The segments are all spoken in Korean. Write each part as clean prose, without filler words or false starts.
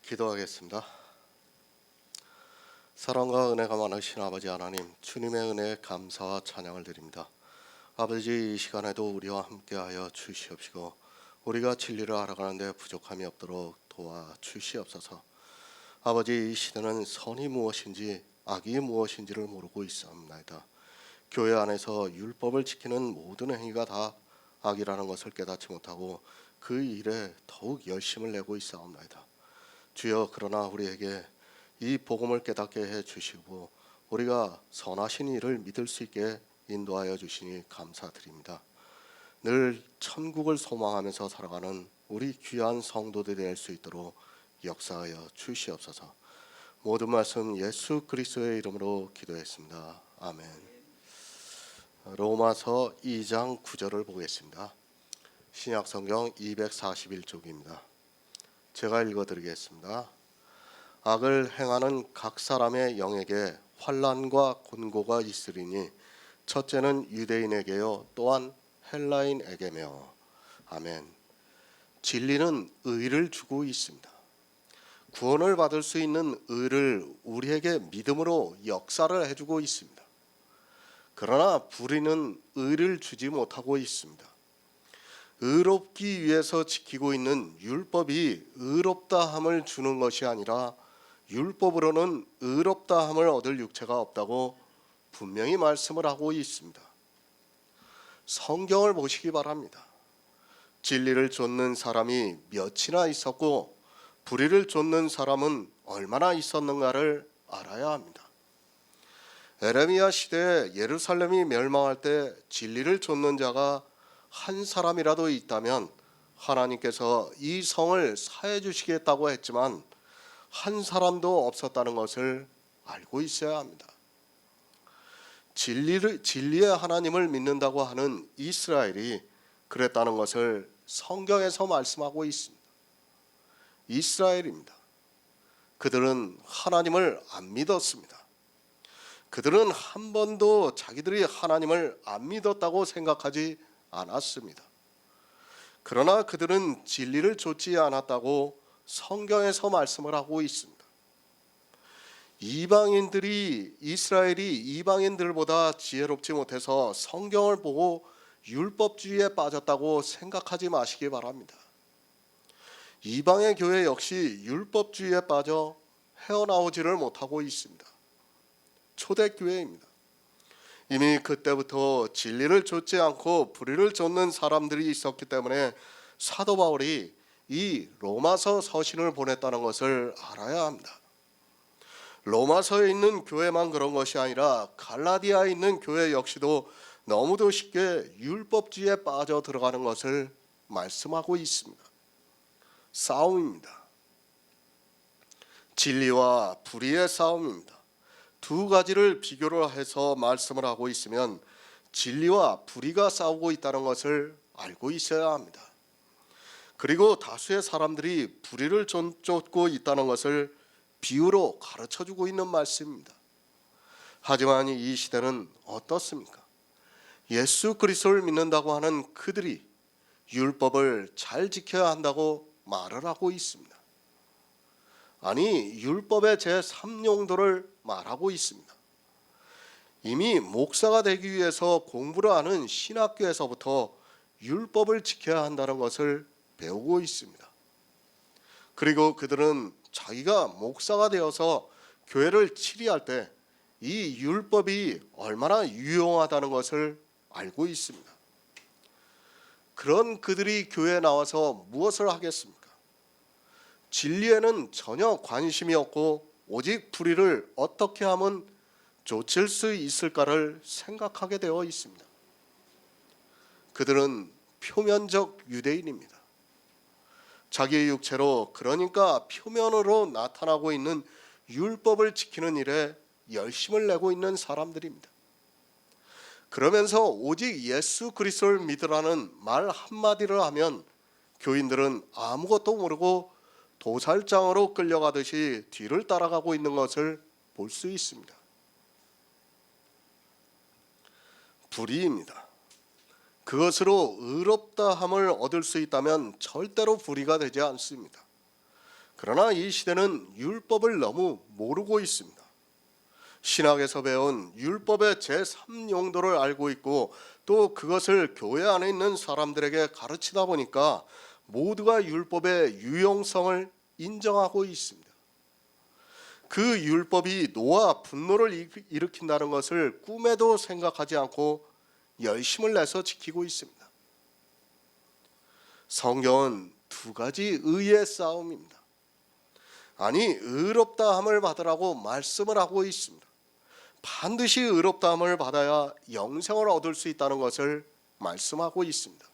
기도하겠습니다. 사랑과 은혜가 많으신 아버지 하나님, 주님의 은혜에 감사와 찬양을 드립니다. 아버지, 이 시간에도 우리와 함께하여 주시옵시고 우리가 진리를 알아가는데 부족함이 없도록 도와주시옵소서. 아버지, 이 시대는 선이 무엇인지 악이 무엇인지를 모르고 있사옵나이다. 교회 안에서 율법을 지키는 모든 행위가 다 악이라는 것을 깨닫지 못하고 그 일에 더욱 열심을 내고 있사옵나이다. 주여, 그러나 우리에게 이 복음을 깨닫게 해주시고 우리가 선하신 일을 믿을 수 있게 인도하여 주시니 감사드립니다. 늘 천국을 소망하면서 살아가는 우리 귀한 성도들이 될 수 있도록 역사하여 주시옵소서. 모든 말씀 예수 그리스도의 이름으로 기도했습니다. 아멘. 로마서 2장 9절을 보겠습니다. 신약성경 241쪽입니다. 제가 읽어드리겠습니다. 악을 행하는 각 사람의 영에게 환난과 곤고가 있으리니 첫째는 유대인에게요 또한 헬라인에게며. 아멘. 진리는 의를 주고 있습니다. 구원을 받을 수 있는 의를 우리에게 믿음으로 역사를 해주고 있습니다. 그러나 불의는 의를 주지 못하고 있습니다. 의롭기 위해서 지키고 있는 율법이 의롭다함을 주는 것이 아니라 율법으로는 의롭다함을 얻을 육체가 없다고 분명히 말씀을 하고 있습니다. 성경을 보시기 바랍니다. 진리를 좇는 사람이 몇이나 있었고 불의를 좇는 사람은 얼마나 있었는가를 알아야 합니다. 에레미야 시대에 예루살렘이 멸망할 때 진리를 좇는 자가 한 사람이라도 있다면 하나님께서 이 성을 사해 주시겠다고 했지만 한 사람도 없었다는 것을 알고 있어야 합니다. 진리의 하나님을 믿는다고 하는 이스라엘이 그랬다는 것을 성경에서 말씀하고 있습니다. 이스라엘입니다. 그들은 하나님을 안 믿었습니다. 그들은 한 번도 자기들이 하나님을 안 믿었다고 생각하지 않았습니다. 그러나 그들은 진리를 좇지 않았다고 성경에서 말씀을 하고 있습니다. 이스라엘이 이방인들보다 지혜롭지 못해서 성경을 보고 율법주의에 빠졌다고 생각하지 마시기 바랍니다. 이방의 교회 역시 율법주의에 빠져 헤어나오지를 못하고 있습니다. 초대교회입니다. 이미 그때부터 진리를 좇지 않고 불의를 좇는 사람들이 있었기 때문에 사도 바울이 이 로마서 서신을 보냈다는 것을 알아야 합니다. 로마서에 있는 교회만 그런 것이 아니라 갈라디아에 있는 교회 역시도 너무도 쉽게 율법주의에 빠져 들어가는 것을 말씀하고 있습니다. 싸움입니다. 진리와 불의의 싸움입니다. 두 가지를 비교를 해서 말씀을 하고 있으면 진리와 불의가 싸우고 있다는 것을 알고 있어야 합니다. 그리고 다수의 사람들이 불의를 쫓고 있다는 것을 비유로 가르쳐주고 있는 말씀입니다. 하지만 이 시대는 어떻습니까? 예수 그리스도를 믿는다고 하는 그들이 율법을 잘 지켜야 한다고 말을 하고 있습니다. 아니, 율법의 제3용도를 말하고 있습니다. 이미 목사가 되기 위해서 공부를 하는 신학교에서부터 율법을 지켜야 한다는 것을 배우고 있습니다. 그리고 그들은 자기가 목사가 되어서 교회를 치리할 때 이 율법이 얼마나 유용하다는 것을 알고 있습니다. 그런 그들이 교회에 나와서 무엇을 하겠습니까? 진리에는 전혀 관심이 없고 오직 불의를 어떻게 하면 좇을 수 있을까를 생각하게 되어 있습니다. 그들은 표면적 유대인입니다. 자기의 육체로, 그러니까 표면으로 나타나고 있는 율법을 지키는 일에 열심을 내고 있는 사람들입니다. 그러면서 오직 예수 그리스도를 믿으라는 말 한마디를 하면 교인들은 아무것도 모르고 도살장으로 끌려가듯이 뒤를 따라가고 있는 것을 볼 수 있습니다. 불의입니다. 그것으로 의롭다함을 얻을 수 있다면 절대로 불의가 되지 않습니다. 그러나 이 시대는 율법을 너무 모르고 있습니다. 신학에서 배운 율법의 제3용도를 알고 있고 또 그것을 교회 안에 있는 사람들에게 가르치다 보니까 모두가 율법의 유용성을 인정하고 있습니다. 그 율법이 노와 분노를 일으킨다는 것을 꿈에도 생각하지 않고 열심을 내서 지키고 있습니다. 성경은 두 가지 의의 싸움입니다. 아니, 의롭다함을 받으라고 말씀을 하고 있습니다. 반드시 의롭다함을 받아야 영생을 얻을 수 있다는 것을 말씀하고 있습니다.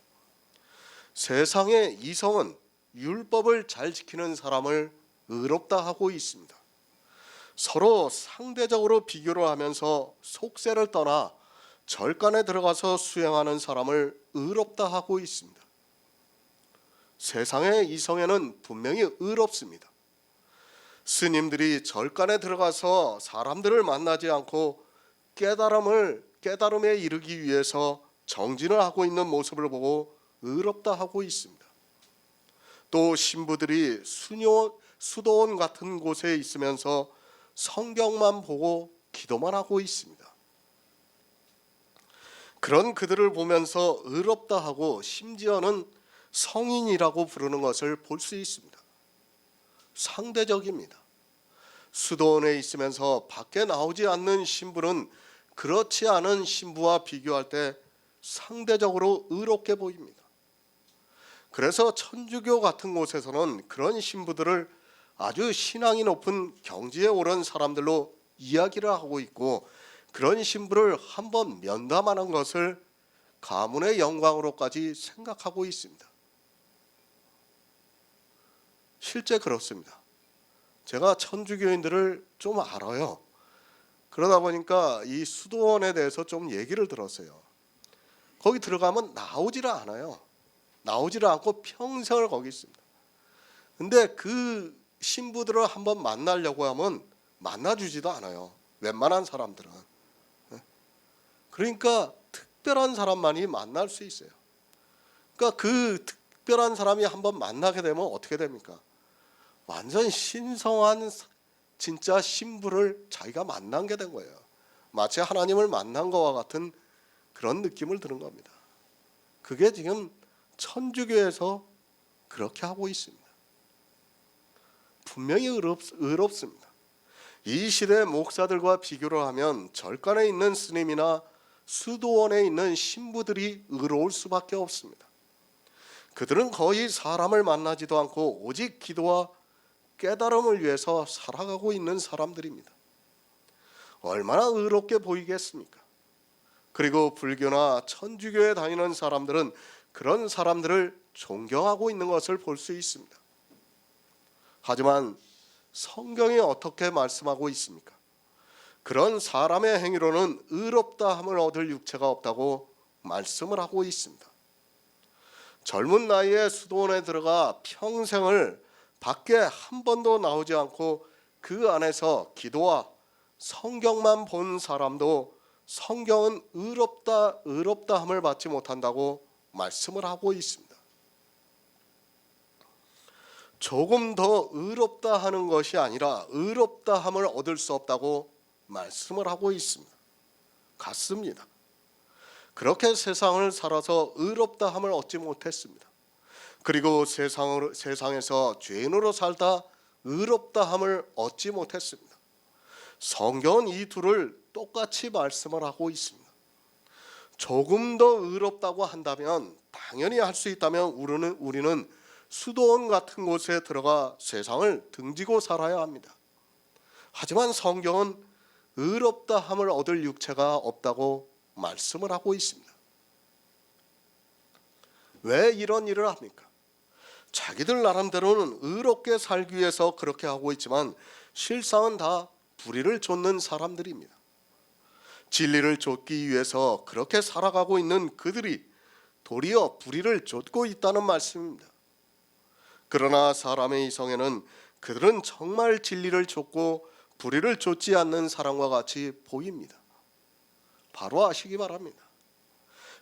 세상의 이성은 율법을 잘 지키는 사람을 의롭다 하고 있습니다. 서로 상대적으로 비교를 하면서 속세를 떠나 절간에 들어가서 수행하는 사람을 의롭다 하고 있습니다. 세상의 이성에는 분명히 의롭습니다. 스님들이 절간에 들어가서 사람들을 만나지 않고 깨달음에 이르기 위해서 정진을 하고 있는 모습을 보고 의롭다 하고 있습니다. 또 신부들이 수도원 같은 곳에 있으면서 성경만 보고 기도만 하고 있습니다. 그런 그들을 보면서 의롭다 하고 심지어는 성인이라고 부르는 것을 볼 수 있습니다. 상대적입니다. 수도원에 있으면서 밖에 나오지 않는 신부는 그렇지 않은 신부와 비교할 때 상대적으로 의롭게 보입니다. 그래서 천주교 같은 곳에서는 그런 신부들을 아주 신앙이 높은 경지에 오른 사람들로 이야기를 하고 있고 그런 신부를 한번 면담하는 것을 가문의 영광으로까지 생각하고 있습니다. 실제 그렇습니다. 제가 천주교인들을 좀 알아요. 그러다 보니까 이 수도원에 대해서 좀 얘기를 들었어요. 거기 들어가면 나오지를 않아요. 나오지를 않고 평생을 거기 있습니다. 근데 그 신부들을 한번 만나려고 하면 만나주지도 않아요. 웬만한 사람들은. 그러니까 특별한 사람만이 만날 수 있어요. 그러니까 그 특별한 사람이 한번 만나게 되면 어떻게 됩니까? 완전 신성한 진짜 신부를 자기가 만난 게 된 거예요. 마치 하나님을 만난 것과 같은 그런 느낌을 드는 겁니다. 그게 지금 천주교에서 그렇게 하고 있습니다. 분명히 의롭습니다. 이 시대 목사들과 비교를 하면 절간에 있는 스님이나 수도원에 있는 신부들이 의로울 수밖에 없습니다. 그들은 거의 사람을 만나지도 않고 오직 기도와 깨달음을 위해서 살아가고 있는 사람들입니다. 얼마나 의롭게 보이겠습니까? 그리고 불교나 천주교에 다니는 사람들은 그런 사람들을 존경하고 있는 것을 볼 수 있습니다. 하지만 성경이 어떻게 말씀하고 있습니까? 그런 사람의 행위로는 의롭다함을 얻을 육체가 없다고 말씀을 하고 있습니다. 젊은 나이에 수도원에 들어가 평생을 밖에 한 번도 나오지 않고 그 안에서 기도와 성경만 본 사람도 성경은 의롭다함을 받지 못한다고 말씀을 하고 있습니다. 조금 더 의롭다 하는 것이 아니라 의롭다함을 얻을 수 없다고 말씀을 하고 있습니다. 같습니다. 그렇게 세상을 살아서 의롭다함을 얻지 못했습니다. 그리고 세상에서 죄인으로 살다 의롭다함을 얻지 못했습니다. 성경은 이 둘을 똑같이 말씀을 하고 있습니다. 조금 더 의롭다고 한다면 당연히 할 수 있다면 우리는 수도원 같은 곳에 들어가 세상을 등지고 살아야 합니다. 하지만 성경은 의롭다함을 얻을 육체가 없다고 말씀을 하고 있습니다. 왜 이런 일을 합니까? 자기들 나름대로는 의롭게 살기 위해서 그렇게 하고 있지만 실상은 다 불의를 좇는 사람들입니다. 진리를 좇기 위해서 그렇게 살아가고 있는 그들이 도리어 불의를 좇고 있다는 말씀입니다. 그러나 사람의 이성에는 그들은 정말 진리를 좇고 불의를 좇지 않는 사람과 같이 보입니다. 바로 아시기 바랍니다.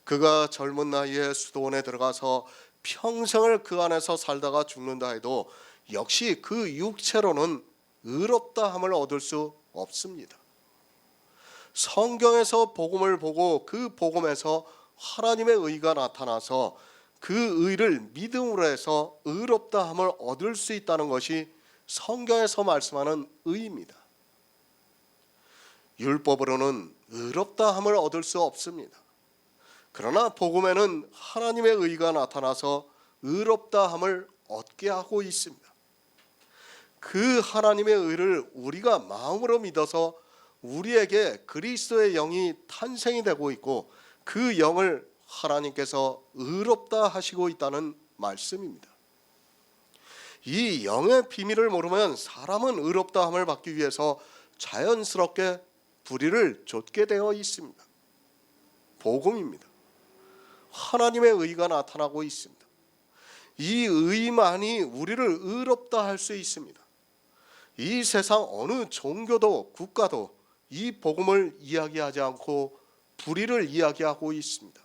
그가 젊은 나이에 수도원에 들어가서 평생을 그 안에서 살다가 죽는다 해도 역시 그 육체로는 의롭다함을 얻을 수 없습니다. 성경에서 복음을 보고 그 복음에서 하나님의 의가 나타나서 그 의를 믿음으로 해서 의롭다함을 얻을 수 있다는 것이 성경에서 말씀하는 의입니다. 율법으로는 의롭다함을 얻을 수 없습니다. 그러나 복음에는 하나님의 의가 나타나서 의롭다함을 얻게 하고 있습니다. 그 하나님의 의를 우리가 마음으로 믿어서 우리에게 그리스도의 영이 탄생이 되고 있고 그 영을 하나님께서 의롭다 하시고 있다는 말씀입니다. 이 영의 비밀을 모르면 사람은 의롭다함을 받기 위해서 자연스럽게 불의를 좇게 되어 있습니다. 복음입니다. 하나님의 의가 나타나고 있습니다. 이 의만이 우리를 의롭다 할 수 있습니다. 이 세상 어느 종교도 국가도 이 복음을 이야기하지 않고 불의를 이야기하고 있습니다.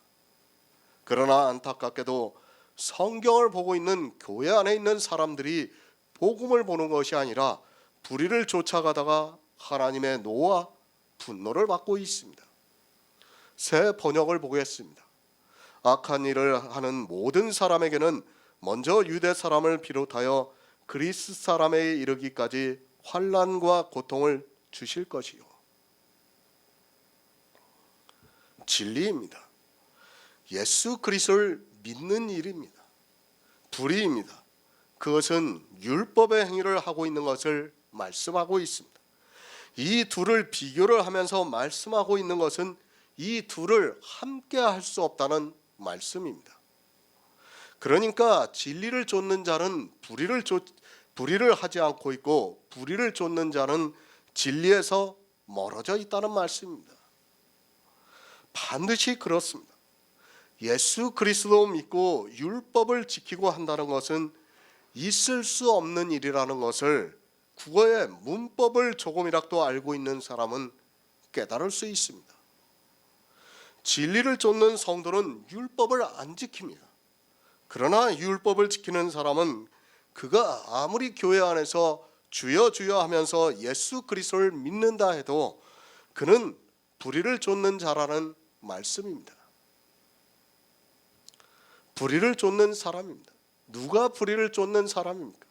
그러나 안타깝게도 성경을 보고 있는 교회 안에 있는 사람들이 복음을 보는 것이 아니라 불의를 쫓아가다가 하나님의 노와 분노를 받고 있습니다. 새 번역을 보겠습니다. 악한 일을 하는 모든 사람에게는 먼저 유대 사람을 비롯하여 그리스 사람에 이르기까지 환난과 고통을 주실 것이요. 진리입니다. 예수 그리스도를 믿는 일입니다. 불의입니다. 그것은 율법의 행위를 하고 있는 것을 말씀하고 있습니다. 이 둘을 비교를 하면서 말씀하고 있는 것은 이 둘을 함께 할 수 없다는 말씀입니다. 그러니까 진리를 좇는 자는 불의를 하지 않고 있고 불의를 좇는 자는 진리에서 멀어져 있다는 말씀입니다. 반드시 그렇습니다. 예수 그리스도 믿고 율법을 지키고 한다는 것은 있을 수 없는 일이라는 것을 국어의 문법을 조금이라도 알고 있는 사람은 깨달을 수 있습니다. 진리를 좇는 성도는 율법을 안 지킵니다. 그러나 율법을 지키는 사람은 그가 아무리 교회 안에서 주여 주여 하면서 예수 그리스도를 믿는다 해도 그는 불의를 좇는 자라는 말씀입니다. 불의를 좇는 사람입니다. 누가 불의를 좇는 사람입니까?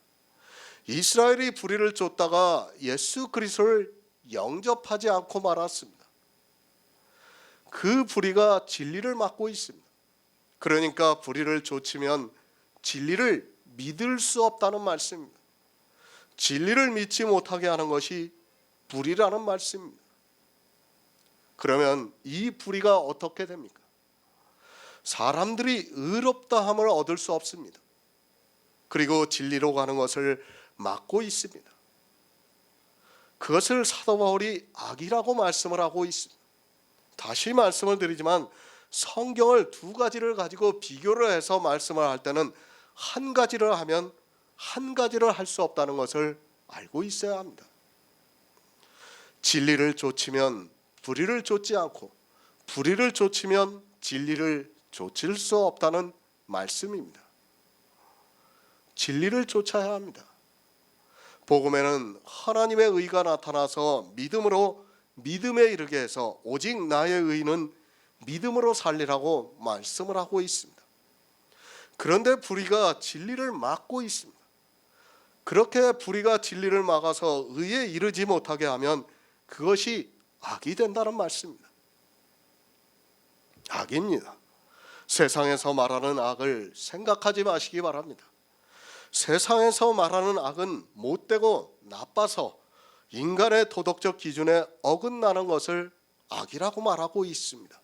이스라엘이 불의를 쫓다가 예수 그리스도를 영접하지 않고 말았습니다. 그 불의가 진리를 막고 있습니다. 그러니까 불의를 좇으면 진리를 믿을 수 없다는 말씀입니다. 진리를 믿지 못하게 하는 것이 불의라는 말씀입니다. 그러면 이 불의가 어떻게 됩니까? 사람들이 의롭다함을 얻을 수 없습니다. 그리고 진리로 가는 것을 막고 있습니다. 그것을 사도 바울이 악이라고 말씀을 하고 있습니다. 다시 말씀을 드리지만 성경을 두 가지를 가지고 비교를 해서 말씀을 할 때는 한 가지를 하면 한 가지를 할 수 없다는 것을 알고 있어야 합니다. 진리를 좇으면 불의를 좇지 않고 불의를 좇으면 진리를 좇을 수 없다는 말씀입니다. 진리를 쫓아야 합니다. 복음에는 하나님의 의가 나타나서 믿음으로 믿음에 이르게 해서 오직 나의 의는 믿음으로 살리라고 말씀을 하고 있습니다. 그런데 불의가 진리를 막고 있습니다. 그렇게 불의가 진리를 막아서 의에 이르지 못하게 하면 그것이 악이 된다는 말씀입니다. 악입니다. 세상에서 말하는 악을 생각하지 마시기 바랍니다. 세상에서 말하는 악은 못되고 나빠서 인간의 도덕적 기준에 어긋나는 것을 악이라고 말하고 있습니다.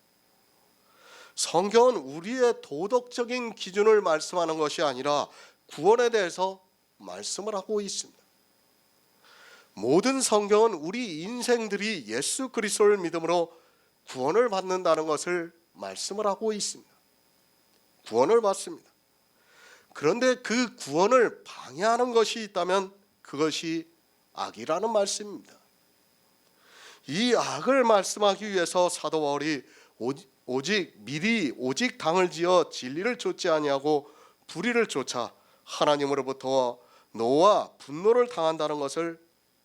성경은 우리의 도덕적인 기준을 말씀하는 것이 아니라 구원에 대해서 말씀을 하고 있습니다. 모든 성경은 우리 인생들이 예수 그리스도를 믿음으로 구원을 받는다는 것을 말씀을 하고 있습니다. 구원을 받습니다. 그런데 그 구원을 방해하는 것이 있다면 그것이 악이라는 말씀입니다. 이 악을 말씀하기 위해서 사도 바울이 오직 당을 지어 진리를 쫓지 아니하고 불의를 쫓아 하나님으로부터 노와 분노를 당한다는 것을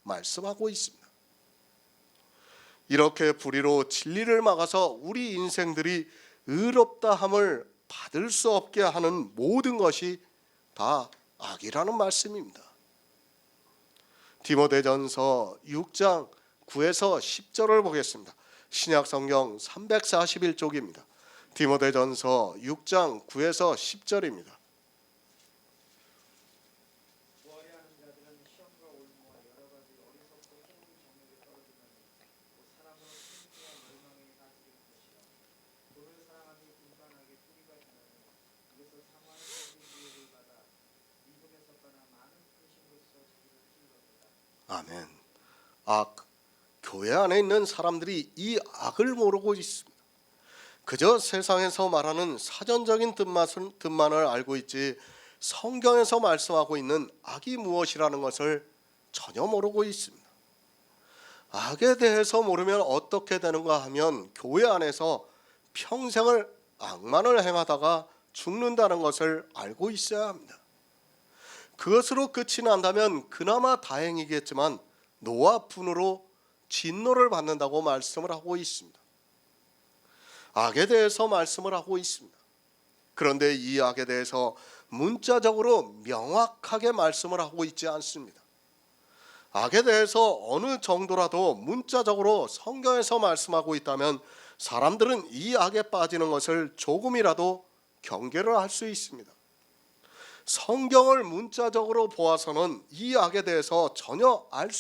말씀하고 있습니다. 이렇게 불의로 진리를 막아서 우리 인생들이 의롭다 함을 받을 수 없게 하는 모든 것이 다 악이라는 말씀입니다. 디모데전서 6장 9에서 10절을 보겠습니다. 신약성경 341쪽입니다. 디모데전서 6장 9에서 10절입니다. 아멘. 교회 안에 있는 사람들이 이 악을 모르고 있습니다. 그저 세상에서 말하는 사전적인 뜻만을 알고 있지 성경에서 말씀하고 있는 악이 무엇이라는 것을 전혀 모르고 있습니다. 악에 대해서 모르면 어떻게 되는가 하면 교회 안에서 평생을 악만을 행하다가 죽는다는 것을 알고 있어야 합니다. 그것으로 끝이 난다면 그나마 다행이겠지만 노와 분으로 진노를 받는다고 말씀을 하고 있습니다. 악에 대해서 말씀을 하고 있습니다. 그런데 이 악에 대해서 문자적으로 명확하게 말씀을 하고 있지 않습니다. 악에 대해서 어느 정도라도 문자적으로 성경에서 말씀하고 있다면 사람들은 이 악에 빠지는 것을 조금이라도 경계를 할 수 있습니다. 성경을 문자적으로 보아서는 이 악에 대해서 전혀 알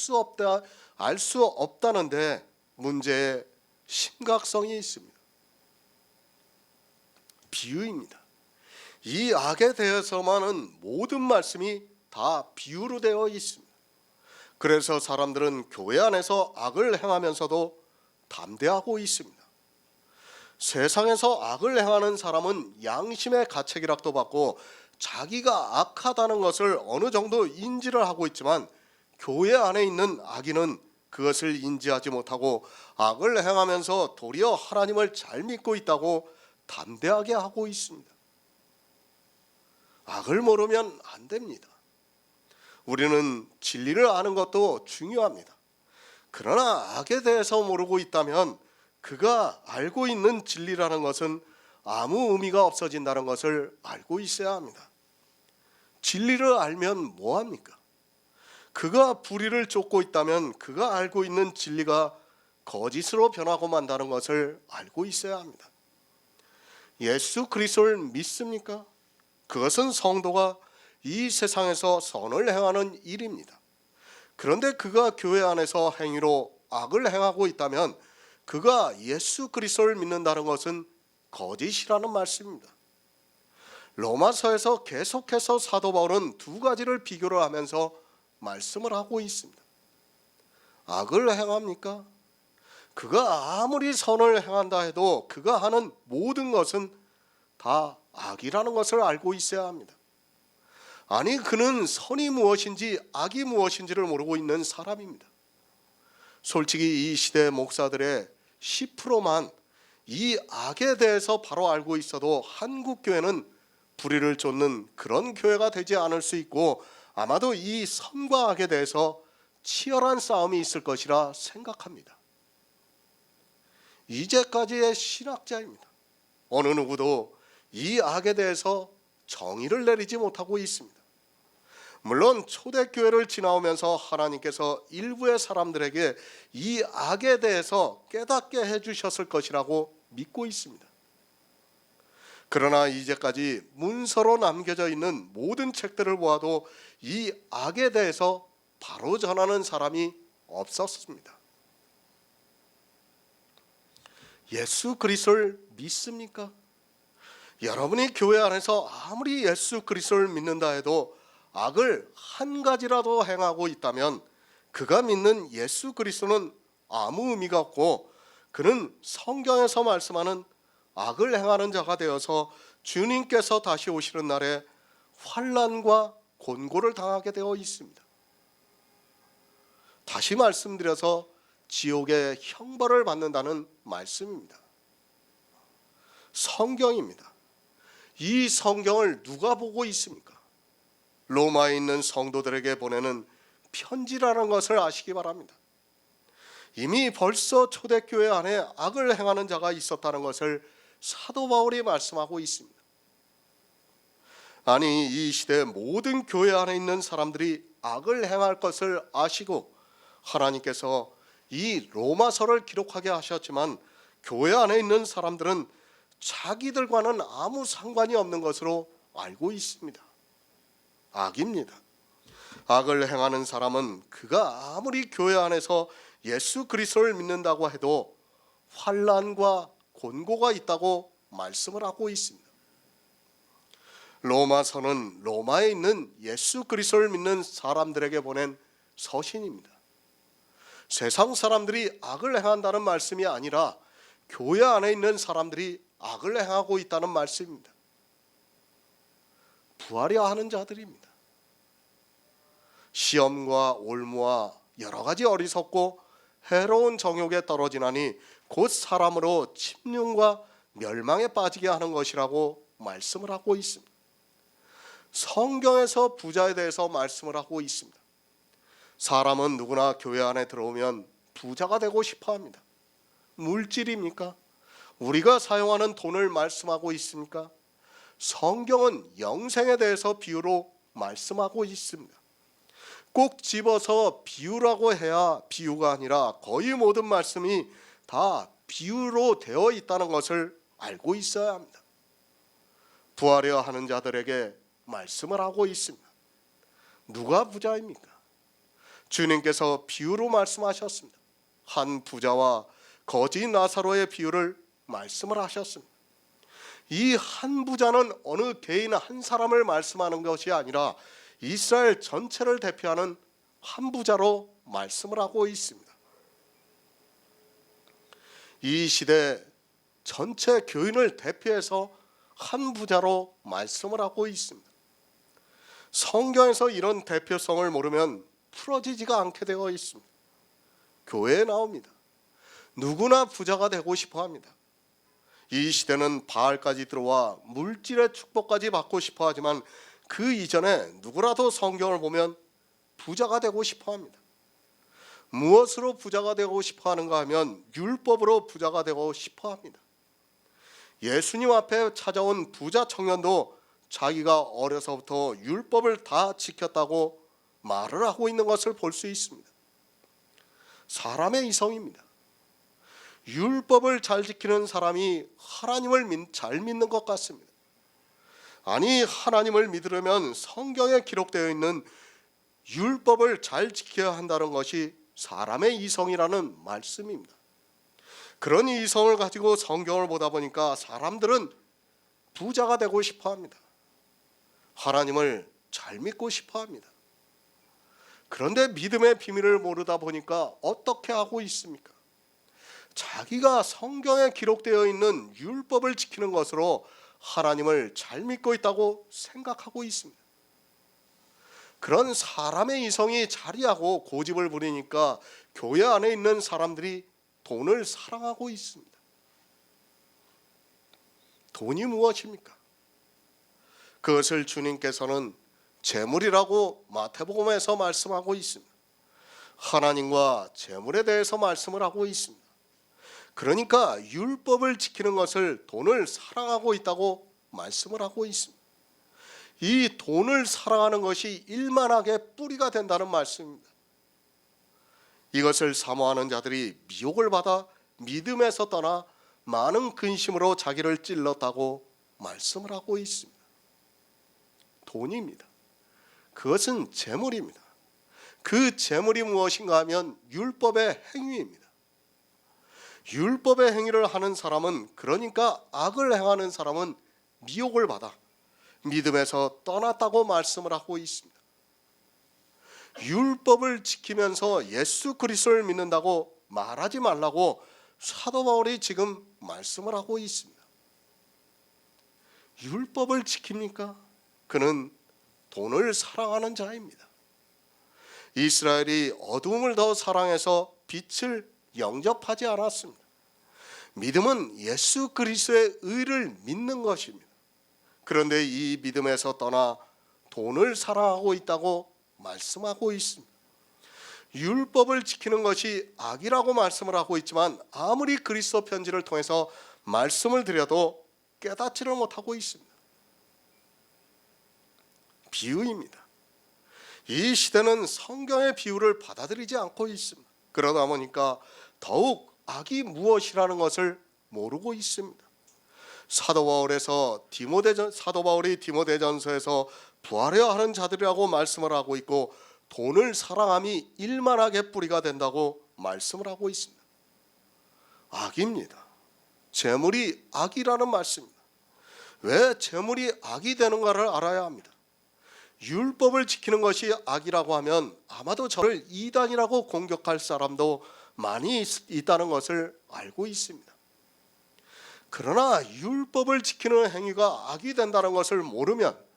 수 없다는데 문제의 심각성이 있습니다. 비유입니다. 이 악에 대해서만은 모든 말씀이 다 비유로 되어 있습니다. 그래서 사람들은 교회 안에서 악을 행하면서도 담대하고 있습니다. 세상에서 악을 행하는 사람은 양심의 가책이라도 받고 자기가 악하다는 것을 어느 정도 인지를 하고 있지만 교회 안에 있는 악인은 그것을 인지하지 못하고 악을 행하면서 도리어 하나님을 잘 믿고 있다고 담대하게 하고 있습니다. 악을 모르면 안 됩니다. 우리는 진리를 아는 것도 중요합니다. 그러나 악에 대해서 모르고 있다면 그가 알고 있는 진리라는 것은 아무 의미가 없어진다는 것을 알고 있어야 합니다. 진리를 알면 뭐합니까? 그가 불의를 쫓고 있다면 그가 알고 있는 진리가 거짓으로 변하고 만다는 것을 알고 있어야 합니다. 예수 그리스도를 믿습니까? 그것은 성도가 이 세상에서 선을 행하는 일입니다. 그런데 그가 교회 안에서 행위로 악을 행하고 있다면 그가 예수 그리스도를 믿는다는 것은 거짓이라는 말씀입니다. 로마서에서 계속해서 사도 바울은 두 가지를 비교를 하면서 말씀을 하고 있습니다. 악을 행합니까? 그가 아무리 선을 행한다 해도 그가 하는 모든 것은 다 악이라는 것을 알고 있어야 합니다. 아니, 그는 선이 무엇인지 악이 무엇인지를 모르고 있는 사람입니다. 솔직히 이 시대 목사들의 10%만 이 악에 대해서 바로 알고 있어도 한국 교회는 불의를 쫓는 그런 교회가 되지 않을 수 있고 아마도 이 선과 악에 대해서 치열한 싸움이 있을 것이라 생각합니다. 이제까지의 신학자입니다. 어느 누구도 이 악에 대해서 정의를 내리지 못하고 있습니다. 물론 초대교회를 지나오면서 하나님께서 일부의 사람들에게 이 악에 대해서 깨닫게 해주셨을 것이라고 믿고 있습니다. 그러나 이제까지 문서로 남겨져 있는 모든 책들을 보아도 이 악에 대해서 바로 전하는 사람이 없었습니다. 예수 그리스도를 믿습니까? 여러분이 교회 안에서 아무리 예수 그리스도를 믿는다 해도 악을 한 가지라도 행하고 있다면 그가 믿는 예수 그리스도는 아무 의미가 없고 그는 성경에서 말씀하는 악을 행하는 자가 되어서 주님께서 다시 오시는 날에 환난과 곤고를 당하게 되어 있습니다. 다시 말씀드려서 지옥의 형벌을 받는다는 말씀입니다. 성경입니다. 이 성경을 누가 보고 있습니까? 로마에 있는 성도들에게 보내는 편지라는 것을 아시기 바랍니다. 이미 벌써 초대교회 안에 악을 행하는 자가 있었다는 것을 사도 바울이 말씀하고 있습니다. 아니, 이 시대 모든 교회 안에 있는 사람들이 악을 행할 것을 아시고 하나님께서 이 로마서를 기록하게 하셨지만 교회 안에 있는 사람들은 자기들과는 아무 상관이 없는 것으로 알고 있습니다. 악입니다. 악을 행하는 사람은 그가 아무리 교회 안에서 예수 그리스도를 믿는다고 해도 환난과 곤고가 있다고 말씀을 하고 있습니다. 로마서는 로마에 있는 예수 그리스도를 믿는 사람들에게 보낸 서신입니다. 세상 사람들이 악을 행한다는 말씀이 아니라 교회 안에 있는 사람들이 악을 행하고 있다는 말씀입니다. 부하려 하는 자들입니다. 시험과 올무와 여러 가지 어리석고 해로운 정욕에 떨어지나니 곧 사람으로 침륜과 멸망에 빠지게 하는 것이라고 말씀을 하고 있습니다. 성경에서 부자에 대해서 말씀을 하고 있습니다. 사람은 누구나 교회 안에 들어오면 부자가 되고 싶어 합니다. 물질입니까? 우리가 사용하는 돈을 말씀하고 있습니까? 성경은 영생에 대해서 비유로 말씀하고 있습니다. 꼭 집어서 비유라고 해야 비유가 아니라 거의 모든 말씀이 다 비유로 되어 있다는 것을 알고 있어야 합니다. 부하려 하는 자들에게 말씀을 하고 있습니다. 누가 부자입니까? 주님께서 비유로 말씀하셨습니다. 한 부자와 거지 나사로의 비유를 말씀을 하셨습니다. 이 한 부자는 어느 개인 한 사람을 말씀하는 것이 아니라 이스라엘 전체를 대표하는 한 부자로 말씀을 하고 있습니다. 이 시대 전체 교인을 대표해서 한 부자로 말씀을 하고 있습니다. 성경에서 이런 대표성을 모르면 풀어지지가 않게 되어 있습니다. 교회에 나옵니다. 누구나 부자가 되고 싶어 합니다. 이 시대는 바알까지 들어와 물질의 축복까지 받고 싶어 하지만 그 이전에 누구라도 성경을 보면 부자가 되고 싶어 합니다. 무엇으로 부자가 되고 싶어 하는가 하면 율법으로 부자가 되고 싶어 합니다. 예수님 앞에 찾아온 부자 청년도 자기가 어려서부터 율법을 다 지켰다고 말을 하고 있는 것을 볼 수 있습니다. 사람의 이성입니다. 율법을 잘 지키는 사람이 하나님을 잘 믿는 것 같습니다. 아니, 하나님을 믿으려면 성경에 기록되어 있는 율법을 잘 지켜야 한다는 것이 사람의 이성이라는 말씀입니다. 그런 이성을 가지고 성경을 보다 보니까 사람들은 부자가 되고 싶어 합니다. 하나님을 잘 믿고 싶어 합니다. 그런데 믿음의 비밀을 모르다 보니까 어떻게 하고 있습니까? 자기가 성경에 기록되어 있는 율법을 지키는 것으로 하나님을 잘 믿고 있다고 생각하고 있습니다. 그런 사람의 이성이 자리하고 고집을 부리니까 교회 안에 있는 사람들이 돈을 사랑하고 있습니다. 돈이 무엇입니까? 그것을 주님께서는 재물이라고 마태복음에서 말씀하고 있습니다. 하나님과 재물에 대해서 말씀을 하고 있습니다. 그러니까 율법을 지키는 것을 돈을 사랑하고 있다고 말씀을 하고 있습니다. 이 돈을 사랑하는 것이 일만하게 뿌리가 된다는 말씀입니다. 이것을 사모하는 자들이 미혹을 받아 믿음에서 떠나 많은 근심으로 자기를 찔렀다고 말씀을 하고 있습니다. 돈입니다. 그것은 재물입니다. 그 재물이 무엇인가 하면 율법의 행위입니다. 율법의 행위를 하는 사람은, 그러니까 악을 행하는 사람은 미혹을 받아 믿음에서 떠났다고 말씀을 하고 있습니다. 율법을 지키면서 예수 그리스도를 믿는다고 말하지 말라고 사도 바울이 지금 말씀을 하고 있습니다. 율법을 지킵니까? 그는 돈을 사랑하는 자입니다. 이스라엘이 어두움을 더 사랑해서 빛을 영접하지 않았습니다. 믿음은 예수 그리스도의 의를 믿는 것입니다. 그런데 이 믿음에서 떠나 돈을 사랑하고 있다고 말씀하고 있습니다. 율법을 지키는 것이 악이라고 말씀을 하고 있지만 아무리 그리스도 편지를 통해서 말씀을 드려도 깨닫지를 못하고 있습니다. 비유입니다. 이 시대는 성경의 비유를 받아들이지 않고 있습니다. 그러다 보니까 더욱 악이 무엇이라는 것을 모르고 있습니다. 사도 바울이 디모데전서에서 부하려 하는 자들이라고 말씀을 하고 있고 돈을 사랑함이 일만하게 뿌리가 된다고 말씀을 하고 있습니다. 악입니다. 재물이 악이라는 말씀입니다. 왜 재물이 악이 되는가를 알아야 합니다. 율법을 지키는 것이 악이라고 하면 아마도 저를 이단이라고 공격할 사람도 많이 있다는 것을 알고 있습니다. 그러나 율법을 지키는 행위가 악이 된다는 것을 모르면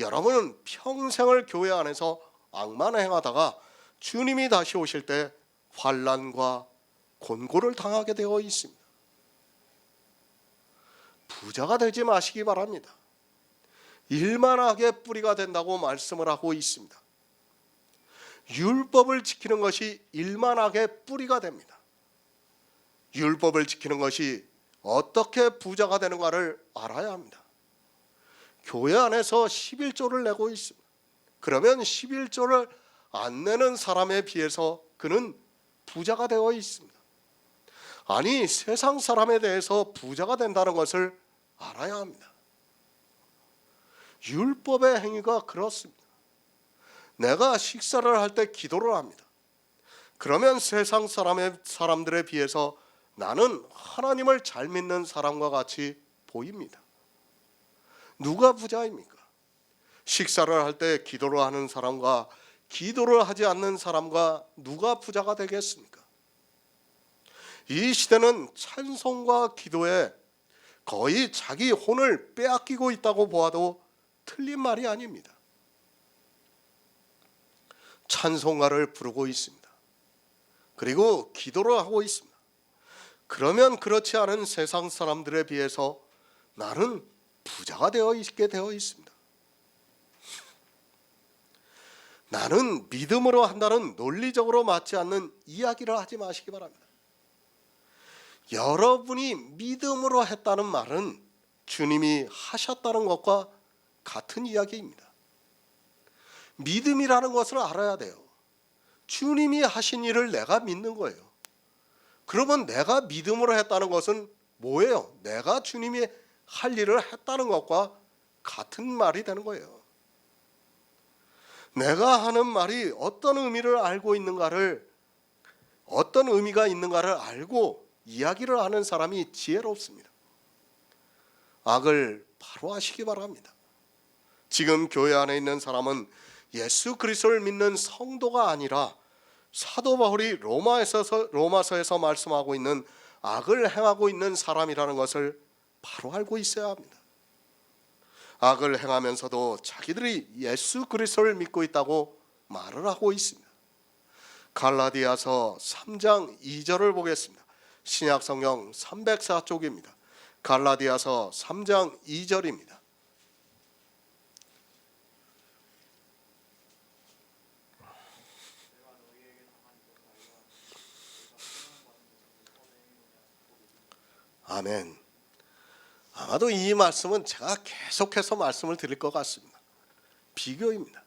여러분은 평생을 교회 안에서 악만 행하다가 주님이 다시 오실 때 환난과 곤고를 당하게 되어 있습니다. 부자가 되지 마시기 바랍니다. 일만하게 뿌리가 된다고 말씀을 하고 있습니다. 율법을 지키는 것이 일만하게 뿌리가 됩니다. 율법을 지키는 것이 어떻게 부자가 되는가를 알아야 합니다. 교회 안에서 11조를 내고 있습니다. 그러면 11조를 안 내는 사람에 비해서 그는 부자가 되어 있습니다. 아니, 세상 사람에 대해서 부자가 된다는 것을 알아야 합니다. 율법의 행위가 그렇습니다. 내가 식사를 할 때 기도를 합니다. 그러면 세상 사람들에 비해서 나는 하나님을 잘 믿는 사람과 같이 보입니다. 누가 부자입니까? 식사를 할 때 기도를 하는 사람과 기도를 하지 않는 사람과 누가 부자가 되겠습니까? 이 시대는 찬송과 기도에 거의 자기 혼을 빼앗기고 있다고 보아도 틀린 말이 아닙니다. 찬송가를 부르고 있습니다. 그리고 기도를 하고 있습니다. 그러면 그렇지 않은 세상 사람들에 비해서 나는 부자가 되어 있게 되어 있습니다. 나는 믿음으로 한다는 논리적으로 맞지 않는 이야기를 하지 마시기 바랍니다. 여러분이 믿음으로 했다는 말은 주님이 하셨다는 것과 같은 이야기입니다. 믿음이라는 것을 알아야 돼요. 주님이 하신 일을 내가 믿는 거예요. 그러면 내가 믿음으로 했다는 것은 뭐예요? 내가 주님이 할 일을 했다는 것과 같은 말이 되는 거예요. 내가 하는 말이 어떤 의미가 있는가를 알고 이야기를 하는 사람이 지혜롭습니다. 악을 바로 하시기 바랍니다. 지금 교회 안에 있는 사람은 예수 그리스도를 믿는 성도가 아니라 사도 바울이 로마서에서 말씀하고 있는 악을 행하고 있는 사람이라는 것을 바로 알고 있어야 합니다. 악을 행하면서도 자기들이 예수 그리스도를 믿고 있다고 말을 하고 있습니다. 갈라디아서 3장 2절을 보겠습니다. 신약성경 304쪽입니다. 갈라디아서 3장 2절입니다. 아멘. 아마도 이 말씀은 제가 계속해서 말씀을 드릴 것 같습니다. 비교입니다.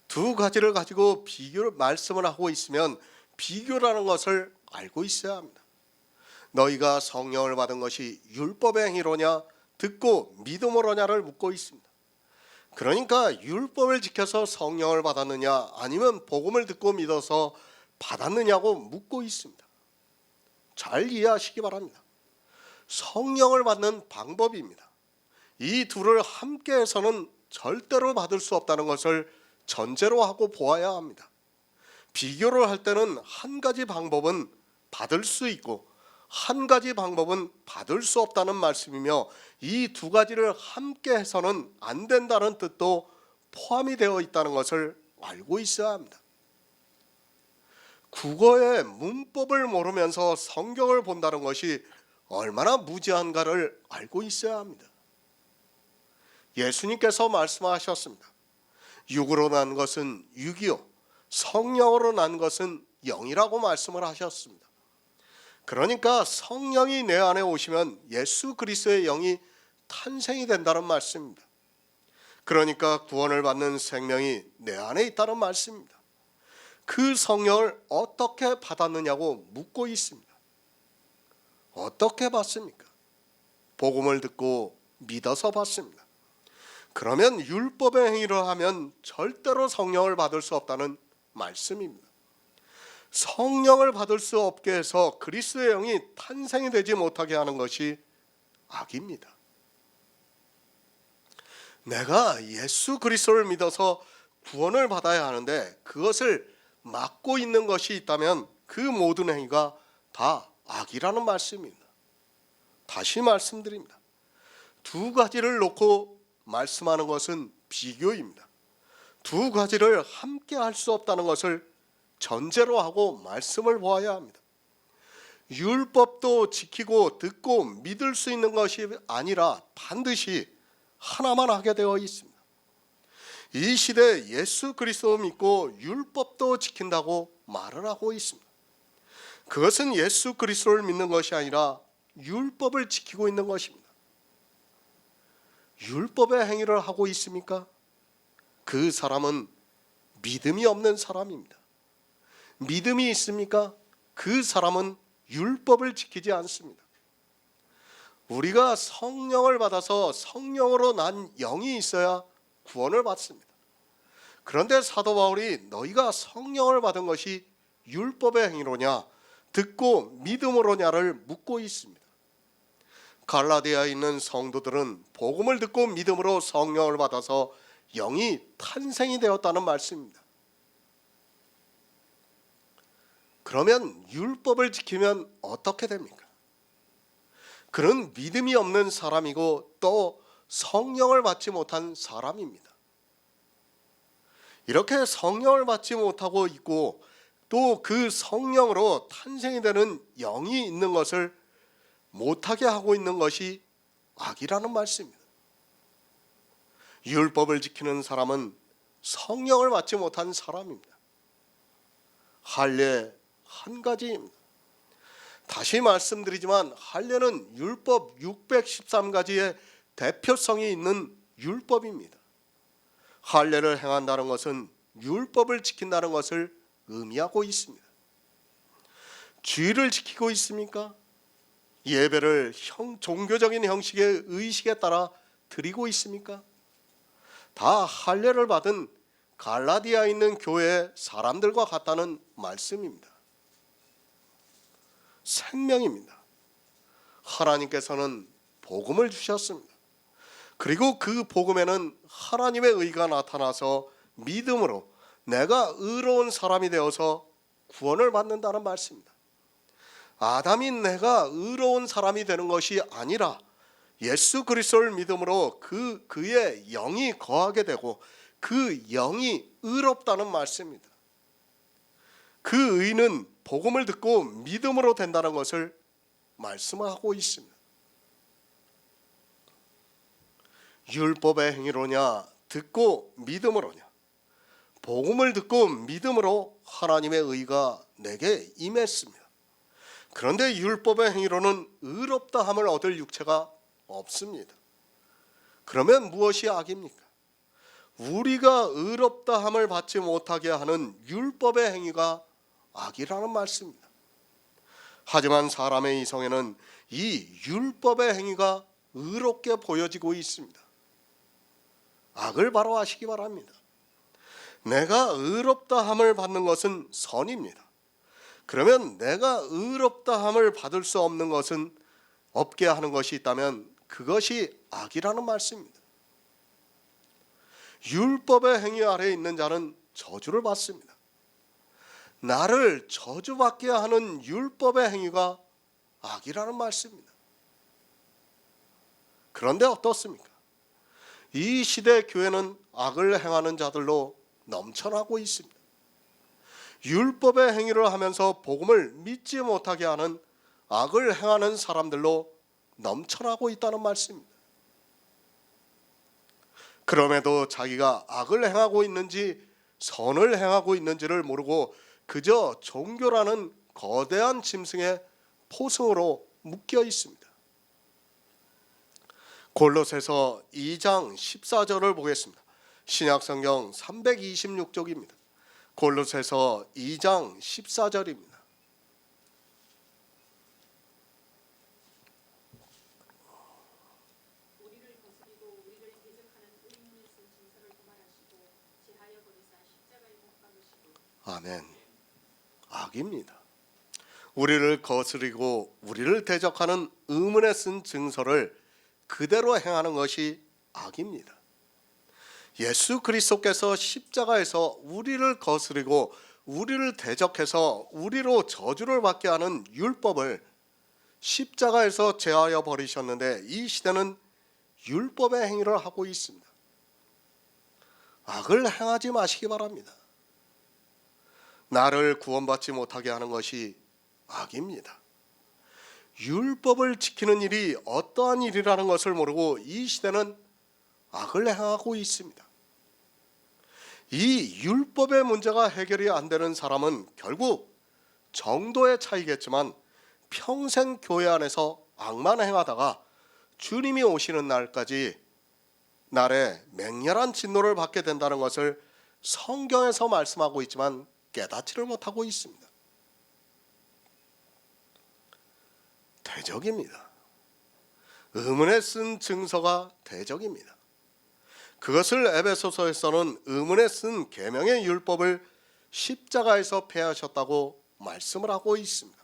두 가지를 가지고 말씀을 하고 있으면 비교라는 것을 알고 있어야 합니다. 너희가 성령을 받은 것이 율법의 행위로냐 듣고 믿음으로냐를 묻고 있습니다. 그러니까 율법을 지켜서 성령을 받았느냐 아니면 복음을 듣고 믿어서 받았느냐고 묻고 있습니다. 잘 이해하시기 바랍니다. 성령을 받는 방법입니다. 이 둘을 함께 해서는 절대로 받을 수 없다는 것을 전제로 하고 보아야 합니다. 비교를 할 때는 한 가지 방법은 받을 수 있고 한 가지 방법은 받을 수 없다는 말씀이며 이 두 가지를 함께 해서는 안 된다는 뜻도 포함이 되어 있다는 것을 알고 있어야 합니다. 국어의 문법을 모르면서 성경을 본다는 것이 얼마나 무지한가를 알고 있어야 합니다. 예수님께서 말씀하셨습니다. 육으로 난 것은 육이요 성령으로 난 것은 영이라고 말씀을 하셨습니다. 그러니까 성령이 내 안에 오시면 예수 그리스도의 영이 탄생이 된다는 말씀입니다. 그러니까 구원을 받는 생명이 내 안에 있다는 말씀입니다. 그 성령을 어떻게 받았느냐고 묻고 있습니다. 어떻게 받습니까? 복음을 듣고 믿어서 받습니다. 그러면 율법의 행위를 하면 절대로 성령을 받을 수 없다는 말씀입니다. 성령을 받을 수 없게 해서 그리스도의 영이 탄생이 되지 못하게 하는 것이 악입니다. 내가 예수 그리스도를 믿어서 구원을 받아야 하는데 그것을 막고 있는 것이 있다면 그 모든 행위가 다 악이라는 말씀입니다. 다시 말씀드립니다. 두 가지를 놓고 말씀하는 것은 비교입니다. 두 가지를 함께 할 수 없다는 것을 전제로 하고 말씀을 보아야 합니다. 율법도 지키고 듣고 믿을 수 있는 것이 아니라 반드시 하나만 하게 되어 있습니다. 이 시대에 예수 그리스도 믿고 율법도 지킨다고 말을 하고 있습니다. 그것은 예수 그리스도를 믿는 것이 아니라 율법을 지키고 있는 것입니다. 율법의 행위를 하고 있습니까? 그 사람은 믿음이 없는 사람입니다. 믿음이 있습니까? 그 사람은 율법을 지키지 않습니다. 우리가 성령을 받아서 성령으로 난 영이 있어야 구원을 받습니다. 그런데 사도 바울이 너희가 성령을 받은 것이 율법의 행위로냐 듣고 믿음으로냐를 묻고 있습니다. 갈라디아에 있는 성도들은 복음을 듣고 믿음으로 성령을 받아서 영이 탄생이 되었다는 말씀입니다. 그러면 율법을 지키면 어떻게 됩니까? 그는 믿음이 없는 사람이고 또 성령을 받지 못한 사람입니다. 이렇게 성령을 받지 못하고 있고 또 그 성령으로 탄생이 되는 영이 있는 것을 못하게 하고 있는 것이 악이라는 말씀입니다. 율법을 지키는 사람은 성령을 받지 못한 사람입니다. 할례 한 가지입니다. 다시 말씀드리지만 할례는 율법 613가지의 대표성이 있는 율법입니다. 할례를 행한다는 것은 율법을 지킨다는 것을 의미하고 있습니다. 주의를 지키고 있습니까? 예배를 종교적인 형식의 의식에 따라 드리고 있습니까? 다 할례를 받은 갈라디아에 있는 교회의 사람들과 같다는 말씀입니다. 생명입니다. 하나님께서는 복음을 주셨습니다. 그리고 그 복음에는 하나님의 의가 나타나서 믿음으로 내가 의로운 사람이 되어서 구원을 받는다는 말씀입니다. 아담인 내가 의로운 사람이 되는 것이 아니라 예수 그리스도를 믿음으로 그의 영이 거하게 되고 그 영이 의롭다는 말씀입니다. 그 의는 복음을 듣고 믿음으로 된다는 것을 말씀하고 있습니다. 율법의 행위로냐 듣고 믿음으로냐? 복음을 듣고 믿음으로 하나님의 의가 내게 임했습니다. 그런데 율법의 행위로는 의롭다함을 얻을 육체가 없습니다. 그러면 무엇이 악입니까? 우리가 의롭다함을 받지 못하게 하는 율법의 행위가 악이라는 말씀입니다. 하지만 사람의 이성에는 이 율법의 행위가 의롭게 보여지고 있습니다. 악을 바로 아시기 바랍니다. 내가 의롭다함을 받는 것은 선입니다. 그러면 내가 의롭다함을 받을 수 없는 것은 없게 하는 것이 있다면 그것이 악이라는 말씀입니다. 율법의 행위 아래에 있는 자는 저주를 받습니다. 나를 저주받게 하는 율법의 행위가 악이라는 말씀입니다. 그런데 어떻습니까? 이 시대 교회는 악을 행하는 자들로 넘쳐나고 있습니다. 율법의 행위를 하면서 복음을 믿지 못하게 하는 악을 행하는 사람들로 넘쳐나고 있다는 말씀입니다. 그럼에도 자기가 악을 행하고 있는지 선을 행하고 있는지를 모르고 그저 종교라는 거대한 짐승의 포승으로 묶여 있습니다. 골로새서 2장 14절을 보겠습니다. 신약성경 326쪽입니다. 골로새서 2장 14절입니다. 아멘. 악입니다. 우리를 거스리고 우리를 대적하는 의문에 쓴 증서를 그대로 행하는 것이 악입니다. 예수 그리스도께서 십자가에서 우리를 거스리고 우리를 대적해서 우리로 저주를 받게 하는 율법을 십자가에서 제하여 버리셨는데 이 시대는 율법의 행위를 하고 있습니다. 악을 행하지 마시기 바랍니다. 나를 구원받지 못하게 하는 것이 악입니다. 율법을 지키는 일이 어떠한 일이라는 것을 모르고 이 시대는 악을 행하고 있습니다. 이 율법의 문제가 해결이 안 되는 사람은 결국 정도의 차이겠지만 평생 교회 안에서 악만 행하다가 주님이 오시는 날까지 날에 맹렬한 진노를 받게 된다는 것을 성경에서 말씀하고 있지만 깨닫지를 못하고 있습니다. 대적입니다. 의문에 쓴 증서가 대적입니다. 그것을 에베소서에서는 의문에 쓴 계명의 율법을 십자가에서 폐하셨다고 말씀을 하고 있습니다.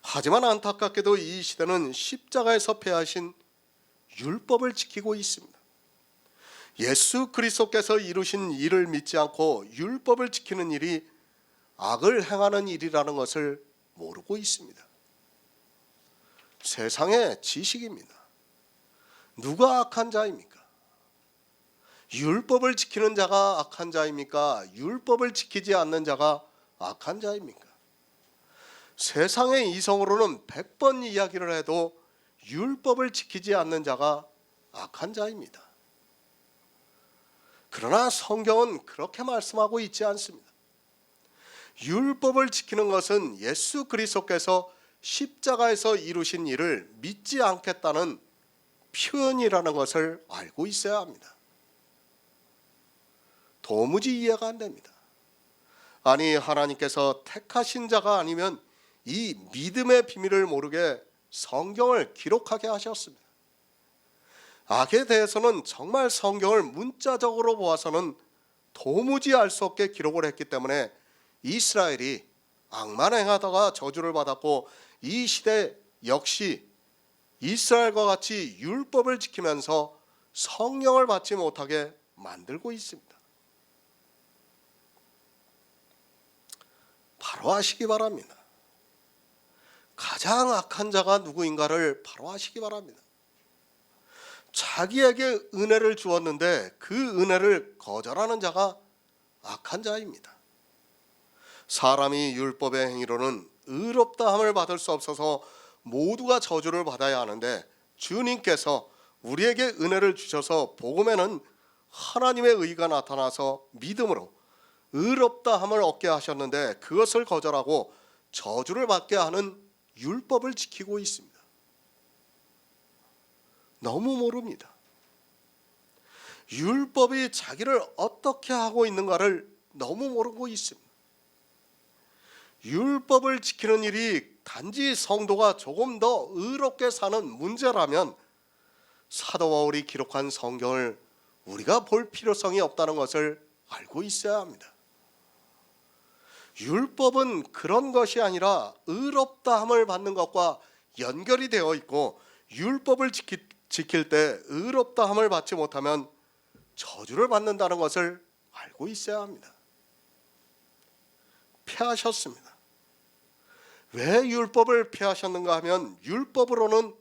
하지만 안타깝게도 이 시대는 십자가에서 폐하신 율법을 지키고 있습니다. 예수 그리스도께서 이루신 일을 믿지 않고 율법을 지키는 일이 악을 행하는 일이라는 것을 모르고 있습니다. 세상의 지식입니다. 누가 악한 자입니까? 율법을 지키는 자가 악한 자입니까? 율법을 지키지 않는 자가 악한 자입니까? 세상의 이성으로는 100번 이야기를 해도 율법을 지키지 않는 자가 악한 자입니다. 그러나 성경은 그렇게 말씀하고 있지 않습니다. 율법을 지키는 것은 예수 그리스도께서 십자가에서 이루신 일을 믿지 않겠다는 표현이라는 것을 알고 있어야 합니다. 도무지 이해가 안 됩니다. 아니, 하나님께서 택하신 자가 아니면 이 믿음의 비밀을 모르게 성경을 기록하게 하셨습니다. 악에 대해서는 정말 성경을 문자적으로 보아서는 도무지 알 수 없게 기록을 했기 때문에 이스라엘이 악만 행하다가 저주를 받았고 이 시대 역시 이스라엘과 같이 율법을 지키면서 성령을 받지 못하게 만들고 있습니다. 바로 아시기 바랍니다. 가장 악한 자가 누구인가를 바로 아시기 바랍니다. 자기에게 은혜를 주었는데 그 은혜를 거절하는 자가 악한 자입니다. 사람이 율법의 행위로는 의롭다함을 받을 수 없어서 모두가 저주를 받아야 하는데 주님께서 우리에게 은혜를 주셔서 복음에는 하나님의 의가 나타나서 믿음으로 의롭다함을 얻게 하셨는데 그것을 거절하고 저주를 받게 하는 율법을 지키고 있습니다. 너무 모릅니다. 율법이 자기를 어떻게 하고 있는가를 너무 모르고 있습니다. 율법을 지키는 일이 단지 성도가 조금 더 의롭게 사는 문제라면 사도 바울이 기록한 성경을 우리가 볼 필요성이 없다는 것을 알고 있어야 합니다. 율법은 그런 것이 아니라 의롭다함을 받는 것과 연결이 되어 있고 율법을 지킬 때 의롭다함을 받지 못하면 저주를 받는다는 것을 알고 있어야 합니다. 폐하셨습니다. 왜 율법을 폐하셨는가 하면 율법으로는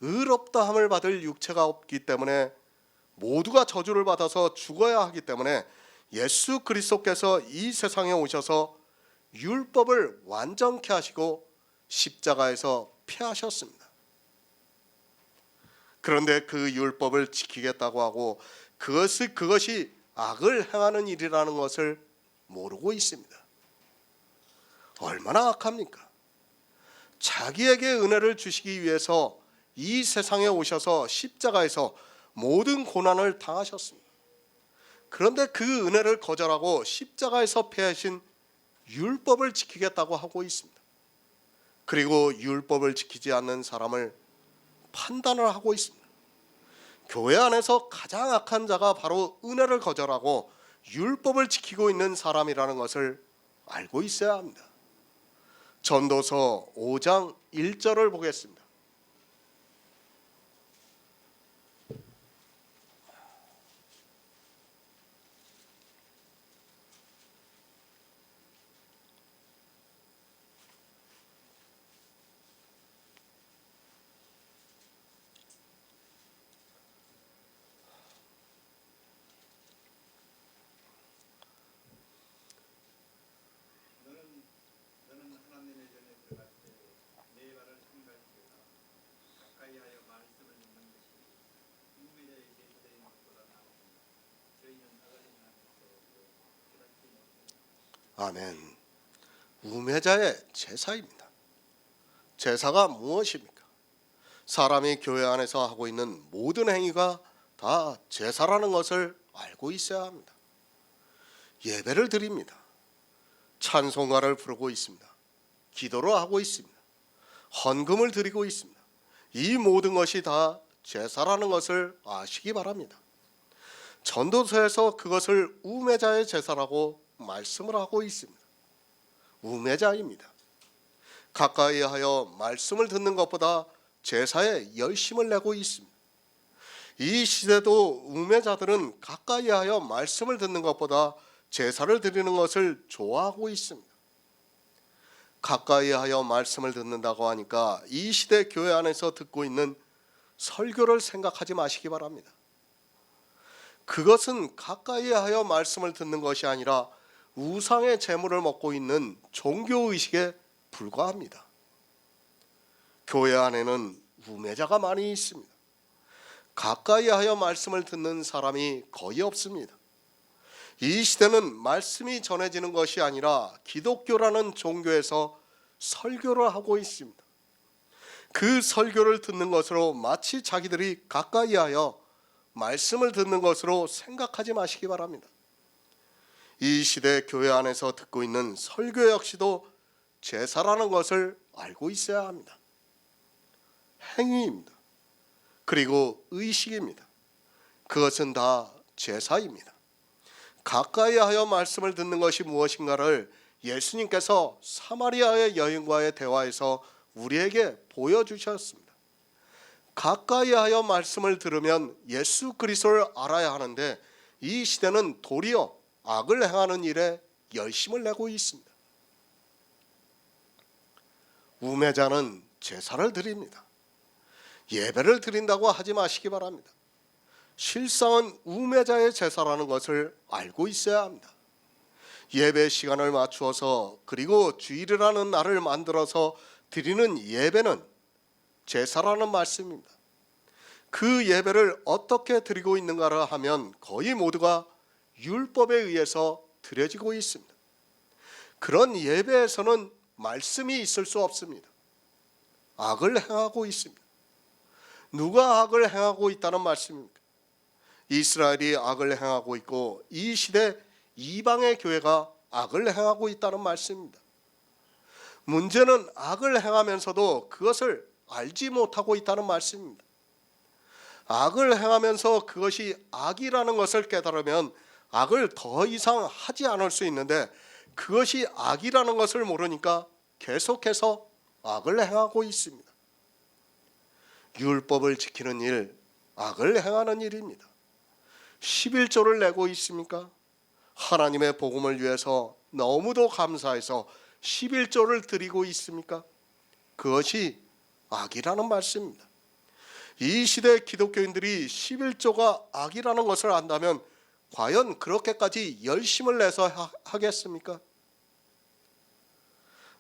의롭다함을 받을 육체가 없기 때문에 모두가 저주를 받아서 죽어야 하기 때문에 예수 그리스도께서 이 세상에 오셔서 율법을 완전케 하시고 십자가에서 폐하셨습니다. 그런데 그 율법을 지키겠다고 하고 그것이 악을 행하는 일이라는 것을 모르고 있습니다. 얼마나 악합니까? 자기에게 은혜를 주시기 위해서 이 세상에 오셔서 십자가에서 모든 고난을 당하셨습니다. 그런데 그 은혜를 거절하고 십자가에서 폐하신 율법을 지키겠다고 하고 있습니다. 그리고 율법을 지키지 않는 사람을 판단을 하고 있습니다. 교회 안에서 가장 악한 자가 바로 은혜를 거절하고 율법을 지키고 있는 사람이라는 것을 알고 있어야 합니다. 전도서 5장 1절을 보겠습니다. 너는 하나님의 전에 들어갈 때 네 발을 삼갈지어다. 가까이하여 말씀을 듣는 것이 우매자의 제사되는 것보다 나으니 저희는 악을 행하면서 깨닫지 못하니. 아멘. 우매자의 제사입니다. 제사가 무엇입니까? 사람이 교회 안에서 하고 있는 모든 행위가 다 제사라는 것을 알고 있어야 합니다. 예배를 드립니다. 찬송가를 부르고 있습니다. 기도를 하고 있습니다. 헌금을 드리고 있습니다. 이 모든 것이 다 제사라는 것을 아시기 바랍니다. 전도서에서 그것을 우매자의 제사라고 말씀을 하고 있습니다. 우매자입니다. 가까이 하여 말씀을 듣는 것보다 제사에 열심을 내고 있습니다. 이 시대도 우매자들은 가까이 하여 말씀을 듣는 것보다 제사를 드리는 것을 좋아하고 있습니다. 가까이 하여 말씀을 듣는다고 하니까 이 시대 교회 안에서 듣고 있는 설교를 생각하지 마시기 바랍니다. 그것은 가까이 하여 말씀을 듣는 것이 아니라 우상의 재물을 먹고 있는 종교의식에 불과합니다. 교회 안에는 우매자가 많이 있습니다. 가까이 하여 말씀을 듣는 사람이 거의 없습니다. 이 시대는 말씀이 전해지는 것이 아니라 기독교라는 종교에서 설교를 하고 있습니다. 그 설교를 듣는 것으로 마치 자기들이 가까이 하여 말씀을 듣는 것으로 생각하지 마시기 바랍니다. 이 시대 교회 안에서 듣고 있는 설교 역시도 제사라는 것을 알고 있어야 합니다. 행위입니다. 그리고 의식입니다. 그것은 다 제사입니다. 가까이 하여 말씀을 듣는 것이 무엇인가를 예수님께서 사마리아의 여인과의 대화에서 우리에게 보여주셨습니다. 가까이 하여 말씀을 들으면 예수 그리스도를 알아야 하는데 이 시대는 도리어 악을 행하는 일에 열심을 내고 있습니다. 우매자는 제사를 드립니다. 예배를 드린다고 하지 마시기 바랍니다. 실상은 우매자의 제사라는 것을 알고 있어야 합니다. 예배 시간을 맞추어서 그리고 주일이라는 날을 만들어서 드리는 예배는 제사라는 말씀입니다. 그 예배를 어떻게 드리고 있는가를 하면 거의 모두가 율법에 의해서 드려지고 있습니다. 그런 예배에서는 말씀이 있을 수 없습니다. 악을 행하고 있습니다. 누가 악을 행하고 있다는 말씀입니까? 이스라엘이 악을 행하고 있고 이 시대 이방의 교회가 악을 행하고 있다는 말씀입니다. 문제는 악을 행하면서도 그것을 알지 못하고 있다는 말씀입니다. 악을 행하면서 그것이 악이라는 것을 깨달으면 악을 더 이상 하지 않을 수 있는데 그것이 악이라는 것을 모르니까 계속해서 악을 행하고 있습니다. 율법을 지키는 일, 악을 행하는 일입니다. 11조를 내고 있습니까? 하나님의 복음을 위해서 너무도 감사해서 11조를 드리고 있습니까? 그것이 악이라는 말씀입니다. 이 시대 기독교인들이 11조가 악이라는 것을 안다면 과연 그렇게까지 열심을 내서 하겠습니까?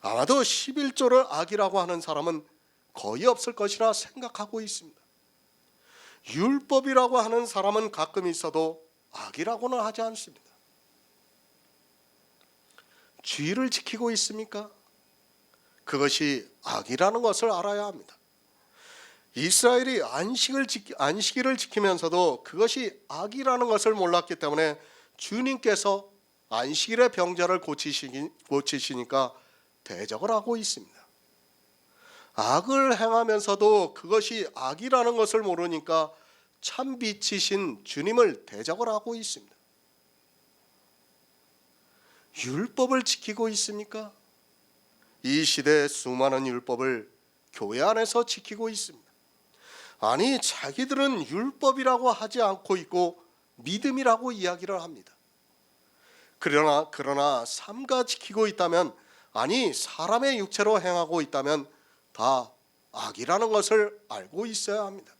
아마도 11조를 악이라고 하는 사람은 거의 없을 것이라 생각하고 있습니다. 율법이라고 하는 사람은 가끔 있어도 악이라고는 하지 않습니다. 주의를 지키고 있습니까? 그것이 악이라는 것을 알아야 합니다. 이스라엘이 안식일을 지키면서도 그것이 악이라는 것을 몰랐기 때문에 주님께서 안식일의 병자를 고치시니까 대적을 하고 있습니다. 악을 행하면서도 그것이 악이라는 것을 모르니까 참 빛이신 주님을 대적을 하고 있습니다. 율법을 지키고 있습니까? 이 시대의 수많은 율법을 교회 안에서 지키고 있습니다. 아니, 자기들은 율법이라고 하지 않고 있고 믿음이라고 이야기를 합니다. 그러나 삼가 지키고 있다면, 아니 사람의 육체로 행하고 있다면 다 악이라는 것을 알고 있어야 합니다.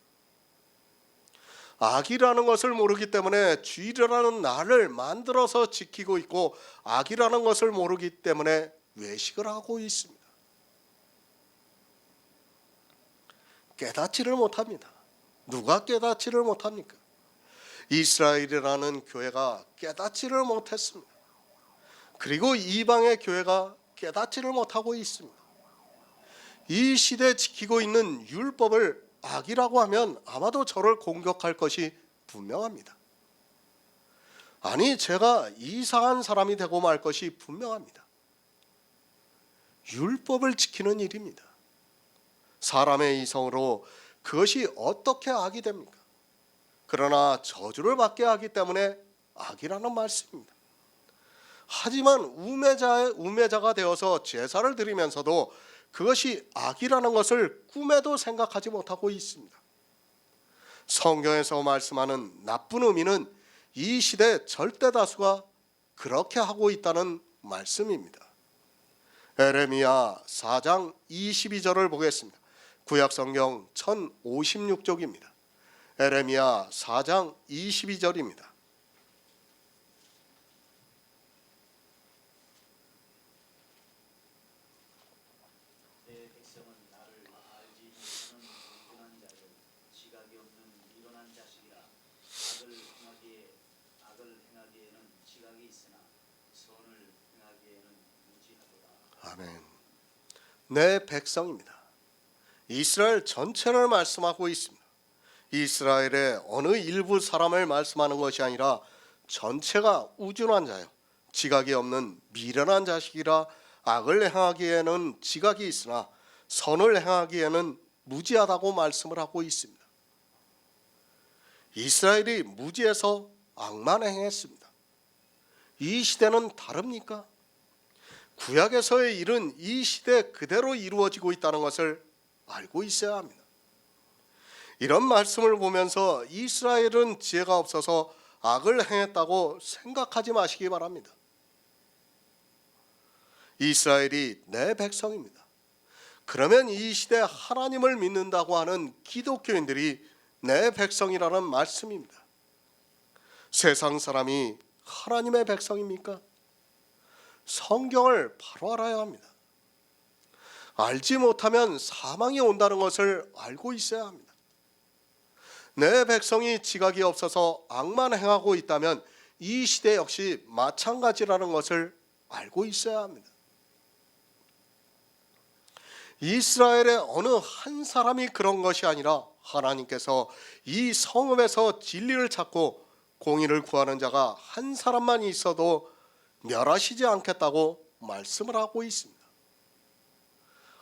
악이라는 것을 모르기 때문에 주일이라는 날을 만들어서 지키고 있고, 악이라는 것을 모르기 때문에 외식을 하고 있습니다. 깨닫지를 못합니다. 누가 깨닫지를 못합니까? 이스라엘이라는 교회가 깨닫지를 못했습니다. 그리고 이방의 교회가 깨닫지를 못하고 있습니다. 이 시대에 지키고 있는 율법을 악이라고 하면 아마도 저를 공격할 것이 분명합니다. 아니, 제가 이상한 사람이 되고 말 것이 분명합니다. 율법을 지키는 일입니다. 사람의 이성으로 그것이 어떻게 악이 됩니까? 그러나 저주를 받게 하기 때문에 악이라는 말씀입니다. 하지만 우매자가 되어서 제사를 드리면서도 그것이 악이라는 것을 꿈에도 생각하지 못하고 있습니다. 성경에서 말씀하는 나쁜 의미는 이 시대 절대 다수가 그렇게 하고 있다는 말씀입니다. 에레미야 4장 22절을 보겠습니다. 구약성경 1056쪽입니다. 에레미야 4장 22절입니다. 내 백성은 나를 알지 못하는 불순한 자요 지각이 없는 미련한 자식이라. 악을 행하기에는 지각이 있으나 선을 행하기에는 무지하도다. 아멘. 내 백성입니다. 이스라엘 전체를 말씀하고 있습니다. 이스라엘의 어느 일부 사람을 말씀하는 것이 아니라 전체가 우둔한 자요 지각이 없는 미련한 자식이라. 악을 행하기에는 지각이 있으나 선을 행하기에는 무지하다고 말씀을 하고 있습니다. 이스라엘이 무지해서 악만 행했습니다. 이 시대는 다릅니까? 구약에서의 일은 이 시대 그대로 이루어지고 있다는 것을 알고 있어야 합니다. 이런 말씀을 보면서 이스라엘은 지혜가 없어서 악을 행했다고 생각하지 마시기 바랍니다. 이스라엘이 내 백성입니다. 그러면 이 시대 하나님을 믿는다고 하는 기독교인들이 내 백성이라는 말씀입니다. 세상 사람이 하나님의 백성입니까? 성경을 바로 알아야 합니다. 알지 못하면 사망이 온다는 것을 알고 있어야 합니다. 내 백성이 지각이 없어서 악만 행하고 있다면 이 시대 역시 마찬가지라는 것을 알고 있어야 합니다. 이스라엘의 어느 한 사람이 그런 것이 아니라 하나님께서 이 성읍에서 진리를 찾고 공의를 구하는 자가 한 사람만 있어도 멸하시지 않겠다고 말씀을 하고 있습니다.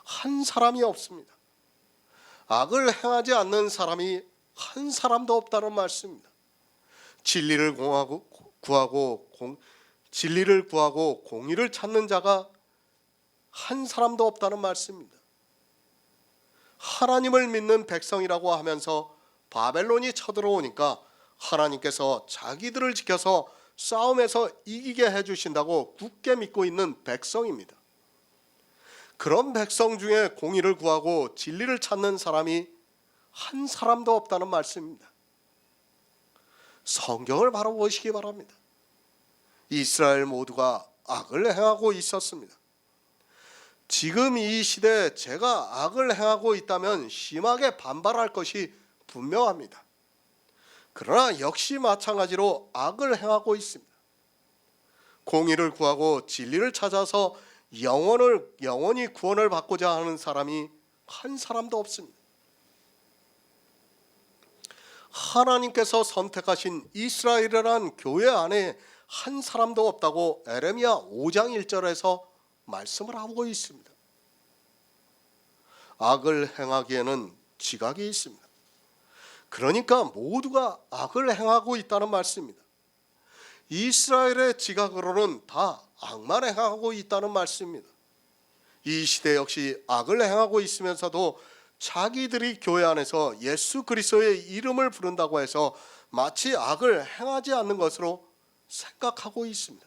한 사람이 없습니다. 악을 행하지 않는 사람이 한 사람도 없다는 말씀입니다. 진리를 구하고 공의를 찾는 자가 한 사람도 없다는 말씀입니다. 하나님을 믿는 백성이라고 하면서 바벨론이 쳐들어오니까 하나님께서 자기들을 지켜서 싸움에서 이기게 해주신다고 굳게 믿고 있는 백성입니다. 그런 백성 중에 공의를 구하고 진리를 찾는 사람이 한 사람도 없다는 말씀입니다. 성경을 바로 보시기 바랍니다. 이스라엘 모두가 악을 행하고 있었습니다. 지금 이 시대에 제가 악을 행하고 있다면 심하게 반발할 것이 분명합니다. 그러나 역시 마찬가지로 악을 행하고 있습니다. 공의를 구하고 진리를 찾아서 영원히 구원을 받고자 하는 사람이 한 사람도 없습니다. 하나님께서 선택하신 이스라엘이란 교회 안에 한 사람도 없다고 에레미야 5장 1절에서 말씀을 하고 있습니다. 악을 행하기에는 지각이 있습니다. 그러니까 모두가 악을 행하고 있다는 말씀입니다. 이스라엘의 지각으로는 다 악만 행하고 있다는 말씀입니다. 이 시대 역시 악을 행하고 있으면서도 자기들이 교회 안에서 예수 그리스도의 이름을 부른다고 해서 마치 악을 행하지 않는 것으로 생각하고 있습니다.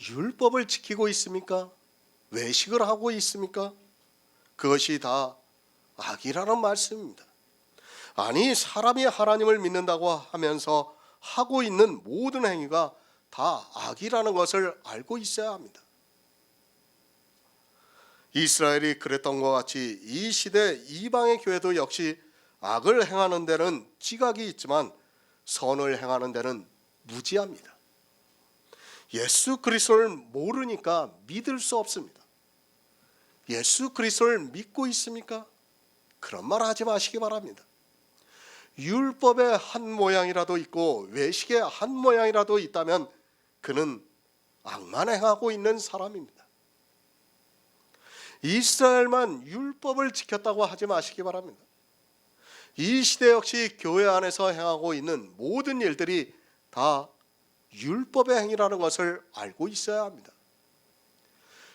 율법을 지키고 있습니까? 외식을 하고 있습니까? 그것이 다 악이라는 말씀입니다. 아니, 사람이 하나님을 믿는다고 하면서 하고 있는 모든 행위가 다 악이라는 것을 알고 있어야 합니다. 이스라엘이 그랬던 것 같이 이 시대 이방의 교회도 역시 악을 행하는 데는 지각이 있지만 선을 행하는 데는 무지합니다. 예수 그리스도를 모르니까 믿을 수 없습니다. 예수 그리스도를 믿고 있습니까? 그런 말 하지 마시기 바랍니다. 율법의 한 모양이라도 있고 외식의 한 모양이라도 있다면 그는 악만 행하고 있는 사람입니다. 이스라엘만 율법을 지켰다고 하지 마시기 바랍니다. 이 시대 역시 교회 안에서 행하고 있는 모든 일들이 다 율법의 행위라는 것을 알고 있어야 합니다.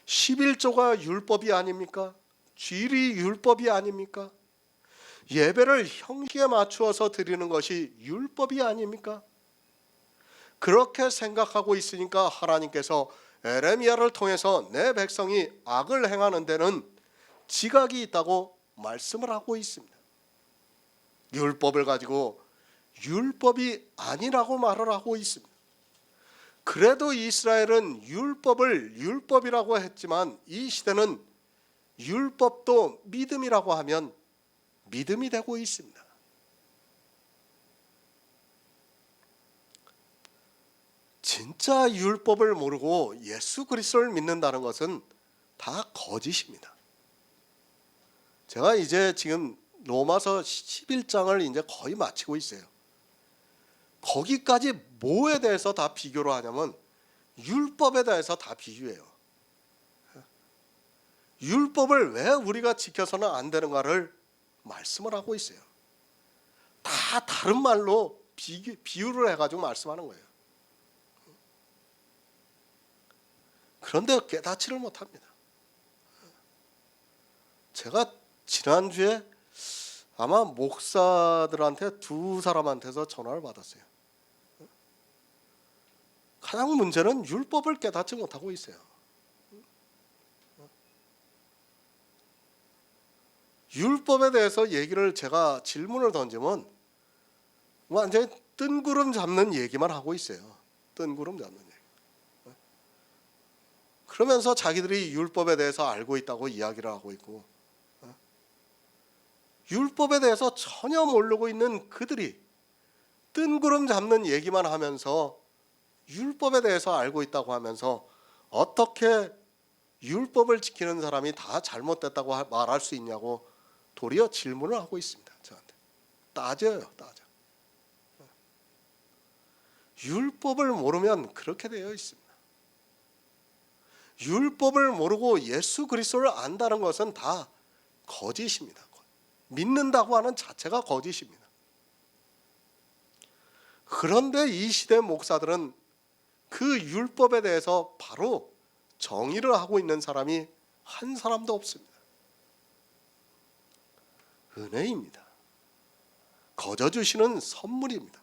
11조가 율법이 아닙니까? 주일이 율법이 아닙니까? 예배를 형식에 맞추어서 드리는 것이 율법이 아닙니까? 그렇게 생각하고 있으니까 하나님께서 에레미야를 통해서 내 백성이 악을 행하는 데는 지각이 있다고 말씀을 하고 있습니다. 율법을 가지고 율법이 아니라고 말을 하고 있습니다. 그래도 이스라엘은 율법을 율법이라고 했지만 이 시대는 율법도 믿음이라고 하면 믿음이 되고 있습니다. 진짜 율법을 모르고 예수 그리스도를 믿는다는 것은 다 거짓입니다. 제가 이제 지금 로마서 11장을 이제 거의 마치고 있어요. 거기까지 뭐에 대해서 다 비교를 하냐면 율법에 대해서 다 비교해요. 율법을 왜 우리가 지켜서는 안 되는가를 말씀을 하고 있어요. 다 다른 말로 비유를 해가지고 말씀하는 거예요. 그런데 깨닫지를 못합니다. 제가 지난주에 아마 목사들한테 두 사람한테서 전화를 받았어요. 가장 문제는 율법을 깨닫지 못하고 있어요. 율법에 대해서 얘기를 제가 질문을 던지면 완전히 뜬구름 잡는 얘기만 하고 있어요. 뜬구름 잡는 얘기. 그러면서 자기들이 율법에 대해서 알고 있다고 이야기를 하고 있고, 율법에 대해서 전혀 모르고 있는 그들이 뜬구름 잡는 얘기만 하면서 율법에 대해서 알고 있다고 하면서 어떻게 율법을 지키는 사람이 다 잘못됐다고 말할 수 있냐고 도리어 질문을 하고 있습니다. 저한테 따져요. 율법을 모르면 그렇게 되어 있습니다. 율법을 모르고 예수 그리스도를 안다는 것은 다 거짓입니다. 믿는다고 하는 자체가 거짓입니다. 그런데 이 시대 목사들은 그 율법에 대해서 바로 정의를 하고 있는 사람이 한 사람도 없습니다. 은혜입니다. 거저 주시는 선물입니다.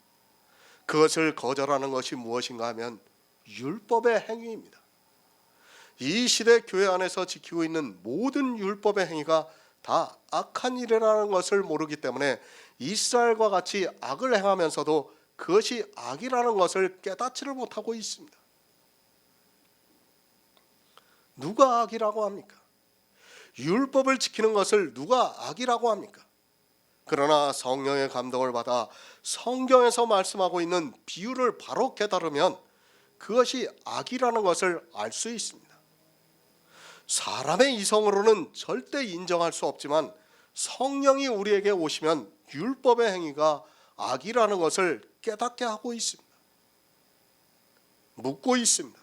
그것을 거절하는 것이 무엇인가 하면 율법의 행위입니다. 이 시대 교회 안에서 지키고 있는 모든 율법의 행위가 다 악한 일이라는 것을 모르기 때문에 이스라엘과 같이 악을 행하면서도 그것이 악이라는 것을 깨닫지를 못하고 있습니다. 누가 악이라고 합니까? 율법을 지키는 것을 누가 악이라고 합니까? 그러나 성령의 감동을 받아 성경에서 말씀하고 있는 비유를 바로 깨달으면 그것이 악이라는 것을 알 수 있습니다. 사람의 이성으로는 절대 인정할 수 없지만 성령이 우리에게 오시면 율법의 행위가 악이라는 것을 깨닫게 하고 있습니다. 묻고 있습니다.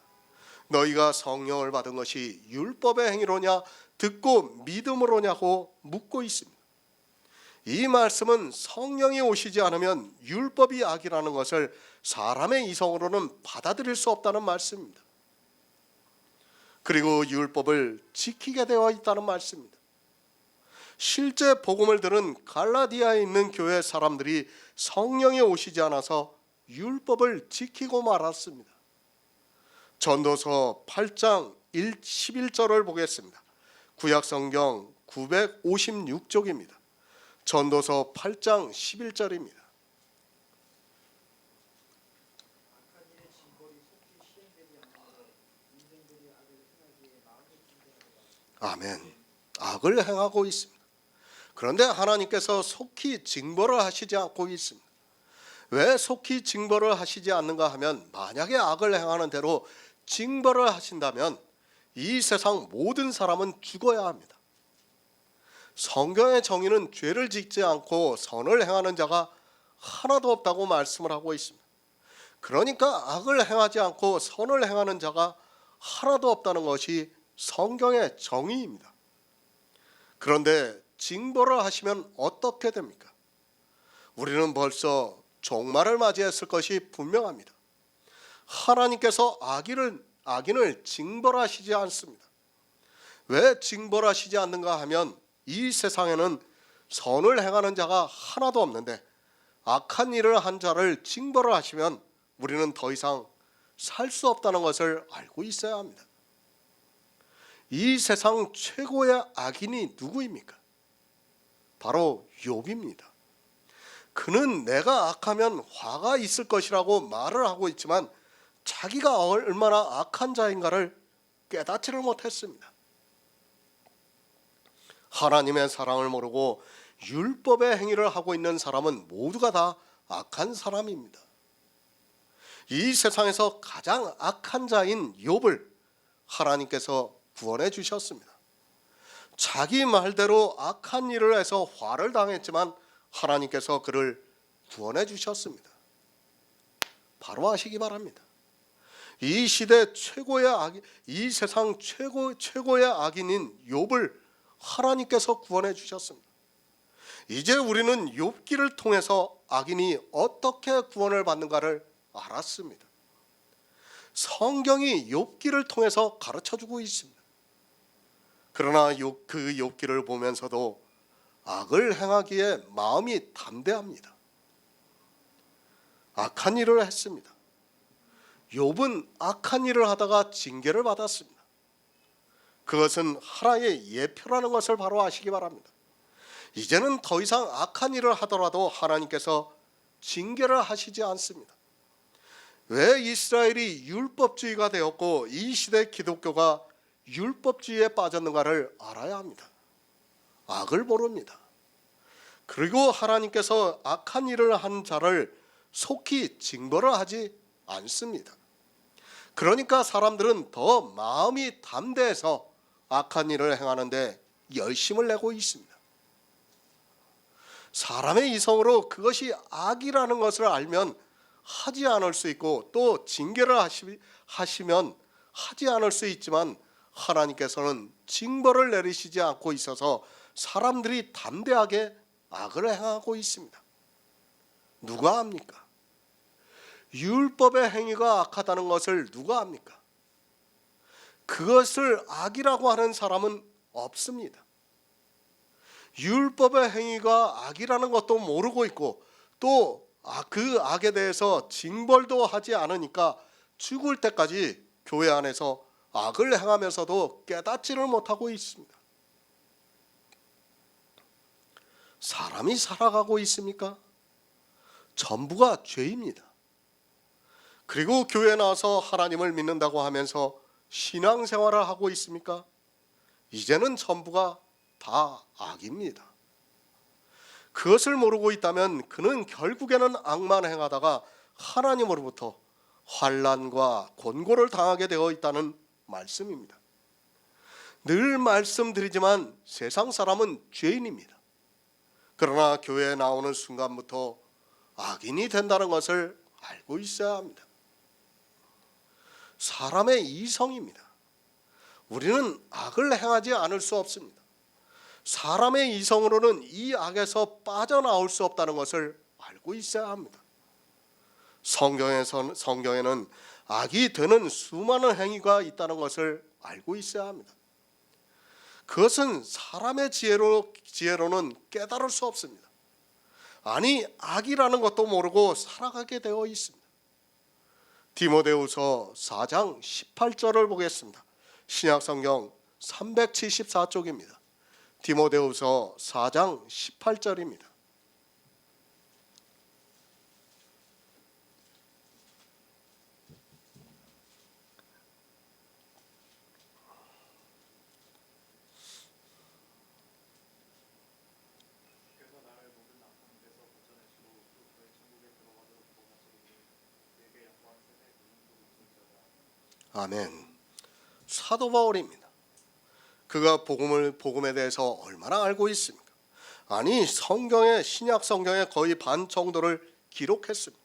너희가 성령을 받은 것이 율법의 행위로냐 듣고 믿음으로냐고 묻고 있습니다. 이 말씀은 성령이 오시지 않으면 율법이 악이라는 것을 사람의 이성으로는 받아들일 수 없다는 말씀입니다. 그리고 율법을 지키게 되어 있다는 말씀입니다. 실제 복음을 들은 갈라디아에 있는 교회 사람들이 성령이 오시지 않아서 율법을 지키고 말았습니다. 전도서 8장 11절을 보겠습니다. 구약성경 956쪽입니다. 전도서 8장 11절입니다. 악한 일의 징벌이 속히 시행되지 않으므로 인생들이 악을 행하기에 마음이 힘들어하다. 아멘. 악을 행하고 있습니다. 그런데 하나님께서 속히 징벌을 하시지 않고 있습니다. 왜 속히 징벌을 하시지 않는가 하면 만약에 악을 행하는 대로 징벌을 하신다면 이 세상 모든 사람은 죽어야 합니다. 성경의 정의는 죄를 짓지 않고 선을 행하는 자가 하나도 없다고 말씀을 하고 있습니다. 그러니까 악을 행하지 않고 선을 행하는 자가 하나도 없다는 것이 성경의 정의입니다. 그런데 징벌을 하시면 어떻게 됩니까? 우리는 벌써 종말을 맞이했을 것이 분명합니다. 하나님께서 악인을 징벌하시지 않습니다. 왜 징벌하시지 않는가 하면 이 세상에는 선을 행하는 자가 하나도 없는데 악한 일을 한 자를 징벌을 하시면 우리는 더 이상 살 수 없다는 것을 알고 있어야 합니다. 이 세상 최고의 악인이 누구입니까? 바로 욥입니다. 그는 내가 악하면 화가 있을 것이라고 말을 하고 있지만 자기가 얼마나 악한 자인가를 깨닫지를 못했습니다. 하나님의 사랑을 모르고 율법의 행위를 하고 있는 사람은 모두가 다 악한 사람입니다. 이 세상에서 가장 악한 자인 욥을 하나님께서 구원해 주셨습니다. 자기 말대로 악한 일을 해서 화를 당했지만 하나님께서 그를 구원해 주셨습니다. 바로 아시기 바랍니다. 이 시대 최고의 악인, 이 세상 최고의 악인인 욥을 하나님께서 구원해 주셨습니다. 이제 우리는 욥기를 통해서 악인이 어떻게 구원을 받는가를 알았습니다. 성경이 욥기를 통해서 가르쳐주고 있습니다. 그러나 그 욥기를 보면서도 악을 행하기에 마음이 담대합니다. 악한 일을 했습니다. 욥은 악한 일을 하다가 징계를 받았습니다. 그것은 하나의 예표라는 것을 바로 아시기 바랍니다. 이제는 더 이상 악한 일을 하더라도 하나님께서 징계를 하시지 않습니다. 왜 이스라엘이 율법주의가 되었고 이 시대 기독교가 율법주의에 빠졌는가를 알아야 합니다. 악을 모릅니다. 그리고 하나님께서 악한 일을 한 자를 속히 징벌을 하지 않습니다. 그러니까 사람들은 더 마음이 담대해서 악한 일을 행하는데 열심을 내고 있습니다. 사람의 이성으로 그것이 악이라는 것을 알면 하지 않을 수 있고 또 징계를 하시면 하지 않을 수 있지만 하나님께서는 징벌을 내리시지 않고 있어서 사람들이 담대하게 악을 행하고 있습니다. 누가 압니까? 율법의 행위가 악하다는 것을 누가 압니까? 그것을 악이라고 하는 사람은 없습니다. 율법의 행위가 악이라는 것도 모르고 있고 또 그 악에 대해서 징벌도 하지 않으니까 죽을 때까지 교회 안에서 악을 행하면서도 깨닫지를 못하고 있습니다. 사람이 살아가고 있습니까? 전부가 죄입니다. 그리고 교회에 나와서 하나님을 믿는다고 하면서 신앙생활을 하고 있습니까? 이제는 전부가 다 악입니다. 그것을 모르고 있다면 그는 결국에는 악만 행하다가 하나님으로부터 환난과 곤고를 당하게 되어 있다는 말씀입니다. 늘 말씀드리지만 세상 사람은 죄인입니다. 그러나 교회에 나오는 순간부터 악인이 된다는 것을 알고 있어야 합니다. 사람의 이성입니다. 우리는 악을 행하지 않을 수 없습니다. 사람의 이성으로는 이 악에서 빠져나올 수 없다는 것을 알고 있어야 합니다. 성경에는 악이 되는 수많은 행위가 있다는 것을 알고 있어야 합니다. 그것은 사람의 지혜로는 깨달을 수 없습니다. 아니, 악이라는 것도 모르고 살아가게 되어 있습니다. 디모데후서 4장 18절을 보겠습니다. 신약성경 374쪽입니다. 디모데후서 4장 18절입니다. 아멘. 사도 바울입니다. 그가 복음에 대해서 얼마나 알고 있습니까? 아니, 신약 성경의 거의 반 정도를 기록했습니다.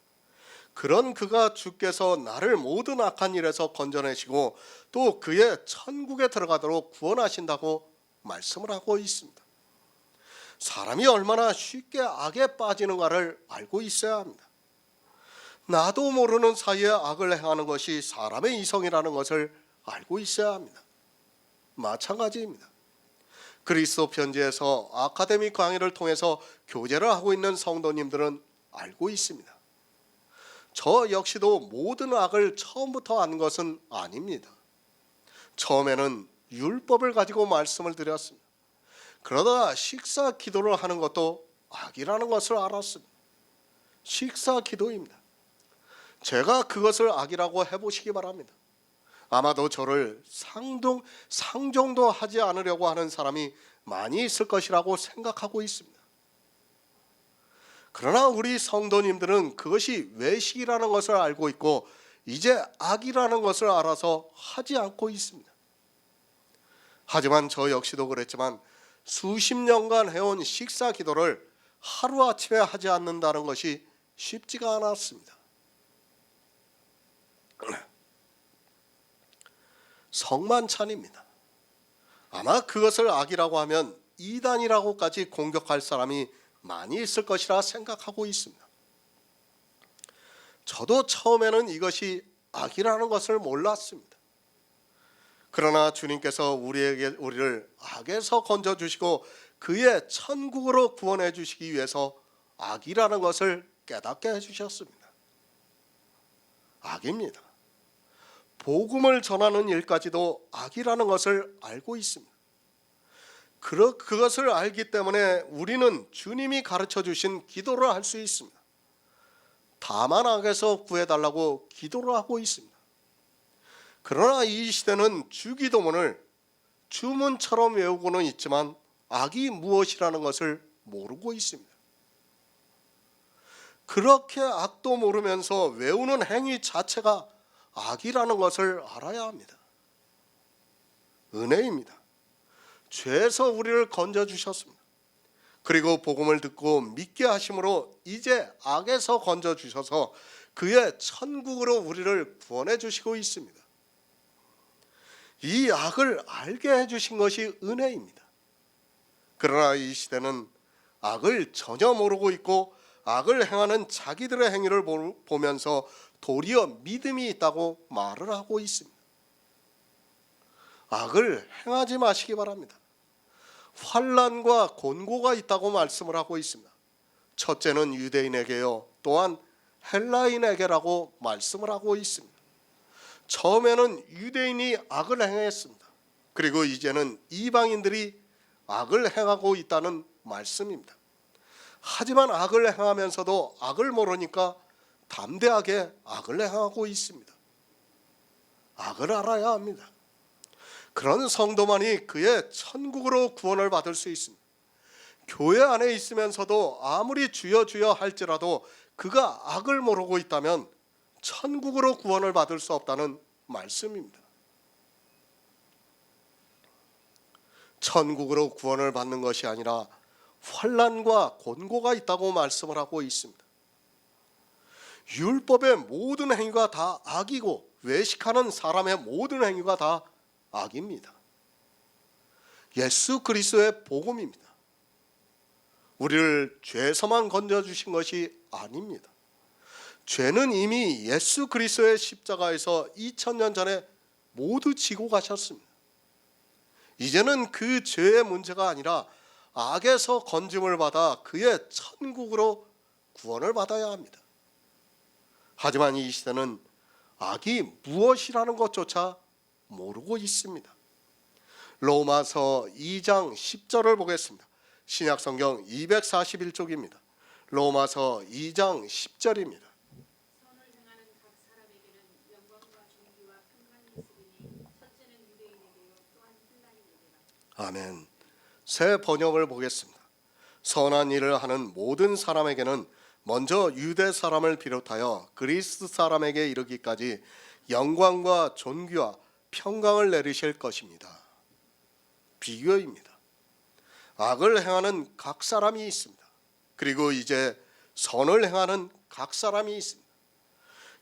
그런 그가 주께서 나를 모든 악한 일에서 건져내시고 또 그의 천국에 들어가도록 구원하신다고 말씀을 하고 있습니다. 사람이 얼마나 쉽게 악에 빠지는가를 알고 있어야 합니다. 나도 모르는 사이에 악을 행하는 것이 사람의 이성이라는 것을 알고 있어야 합니다. 마찬가지입니다. 그리스도 편지에서 아카데믹 강의를 통해서 교제를 하고 있는 성도님들은 알고 있습니다. 저 역시도 모든 악을 처음부터 안 것은 아닙니다. 처음에는 율법을 가지고 말씀을 드렸습니다. 그러다 식사 기도를 하는 것도 악이라는 것을 알았습니다. 식사 기도입니다. 제가 그것을 악이라고 해보시기 바랍니다. 아마도 저를 상종도 하지 않으려고 하는 사람이 많이 있을 것이라고 생각하고 있습니다. 그러나 우리 성도님들은 그것이 외식이라는 것을 알고 있고 이제 악이라는 것을 알아서 하지 않고 있습니다. 하지만 저 역시도 그랬지만 수십 년간 해온 식사 기도를 하루아침에 하지 않는다는 것이 쉽지가 않았습니다. 성만찬입니다. 아마 그것을 악이라고 하면 이단이라고까지 공격할 사람이 많이 있을 것이라 생각하고 있습니다. 저도 처음에는 이것이 악이라는 것을 몰랐습니다. 그러나 주님께서 우리를 악에서 건져주시고 그의 천국으로 구원해 주시기 위해서 악이라는 것을 깨닫게 해주셨습니다. 악입니다. 복음을 전하는 일까지도 악이라는 것을 알고 있습니다. 그것을 알기 때문에 우리는 주님이 가르쳐 주신 기도를 할 수 있습니다. 다만 악에서 구해달라고 기도를 하고 있습니다. 그러나 이 시대는 주기도문을 주문처럼 외우고는 있지만 악이 무엇이라는 것을 모르고 있습니다. 그렇게 악도 모르면서 외우는 행위 자체가 악이라는 것을 알아야 합니다. 은혜입니다. 죄에서 우리를 건져주셨습니다. 그리고 복음을 듣고 믿게 하심으로 이제 악에서 건져주셔서 그의 천국으로 우리를 구원해 주시고 있습니다. 이 악을 알게 해주신 것이 은혜입니다. 그러나 이 시대는 악을 전혀 모르고 있고 악을 행하는 자기들의 행위를 보면서 도리어 믿음이 있다고 말을 하고 있습니다. 악을 행하지 마시기 바랍니다. 환난과 곤고가 있다고 말씀을 하고 있습니다. 첫째는 유대인에게요, 또한 헬라인에게라고 말씀을 하고 있습니다. 처음에는 유대인이 악을 행했습니다. 그리고 이제는 이방인들이 악을 행하고 있다는 말씀입니다. 하지만 악을 행하면서도 악을 모르니까 담대하게 악을 행하고 있습니다. 악을 알아야 합니다. 그런 성도만이 그의 천국으로 구원을 받을 수 있습니다. 교회 안에 있으면서도 아무리 주여 주여 할지라도 그가 악을 모르고 있다면 천국으로 구원을 받을 수 없다는 말씀입니다. 천국으로 구원을 받는 것이 아니라 환난과 곤고가 있다고 말씀을 하고 있습니다. 율법의 모든 행위가 다 악이고 외식하는 사람의 모든 행위가 다 악입니다. 예수 그리스도의 복음입니다. 우리를 죄에서만 건져주신 것이 아닙니다. 죄는 이미 예수 그리스도의 십자가에서 2000년 전에 모두 지고 가셨습니다. 이제는 그 죄의 문제가 아니라 악에서 건짐을 받아 그의 천국으로 구원을 받아야 합니다. 하지만 이 시대는 악이 무엇이라는 것조차 모르고 있습니다. 로마서 2장 10절을 보겠습니다. 신약성경 241쪽입니다. 로마서 2장 10절입니다. 선을 행하는 각 사람에게는 영광과 존귀와 평강이 있으리니 첫째는 유대인에게요 또한 헬라인에게라. 아멘. 새 번역을 보겠습니다. 선한 일을 하는 모든 사람에게는 먼저 유대 사람을 비롯하여 그리스 사람에게 이르기까지 영광과 존귀와 평강을 내리실 것입니다. 비교입니다. 악을 행하는 각 사람이 있습니다. 그리고 이제 선을 행하는 각 사람이 있습니다.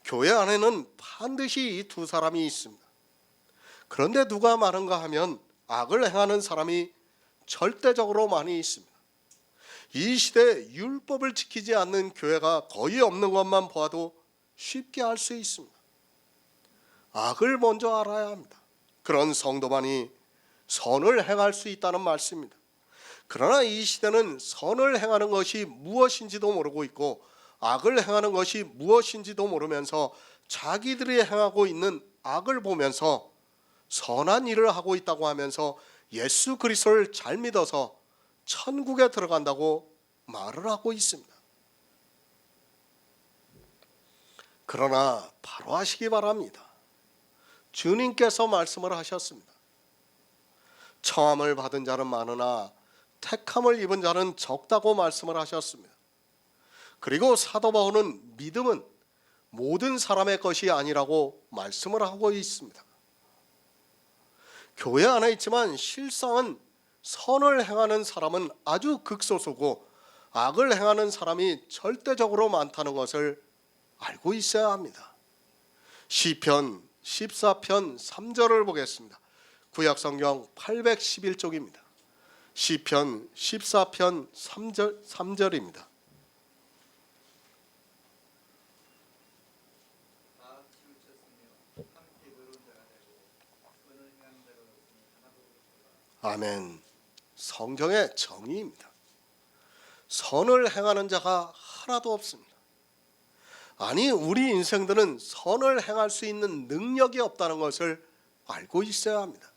교회 안에는 반드시 이 두 사람이 있습니다. 그런데 누가 많은가 하면 악을 행하는 사람이 절대적으로 많이 있습니다. 이 시대에 율법을 지키지 않는 교회가 거의 없는 것만 보아도 쉽게 알 수 있습니다. 악을 먼저 알아야 합니다. 그런 성도만이 선을 행할 수 있다는 말씀입니다. 그러나 이 시대는 선을 행하는 것이 무엇인지도 모르고 있고 악을 행하는 것이 무엇인지도 모르면서 자기들이 행하고 있는 악을 보면서 선한 일을 하고 있다고 하면서 예수 그리스도를 잘 믿어서 천국에 들어간다고 말을 하고 있습니다. 그러나 바로 하시기 바랍니다. 주님께서 말씀을 하셨습니다. 청함을 받은 자는 많으나 택함을 입은 자는 적다고 말씀을 하셨습니다. 그리고 사도 바울은 믿음은 모든 사람의 것이 아니라고 말씀을 하고 있습니다. 교회 안에 있지만 실상은 선을 행하는 사람은 아주 극소수고 악을 행하는 사람이 절대적으로 많다는 것을 알고 있어야 합니다. 시편 14편 3절을 보겠습니다. 구약성경 811쪽입니다. 시편 14편 3절입니다. 다 치우쳤으며 함께 의로운 자가 되고 선을 행하는 자가 없으니 하나도 없도다. 아멘. 성경의 정의입니다. 선을 행하는 자가 하나도 없습니다. 아니, 우리 인생들은 선을 행할 수 있는 능력이 없다는 것을 알고 있어야 합니다.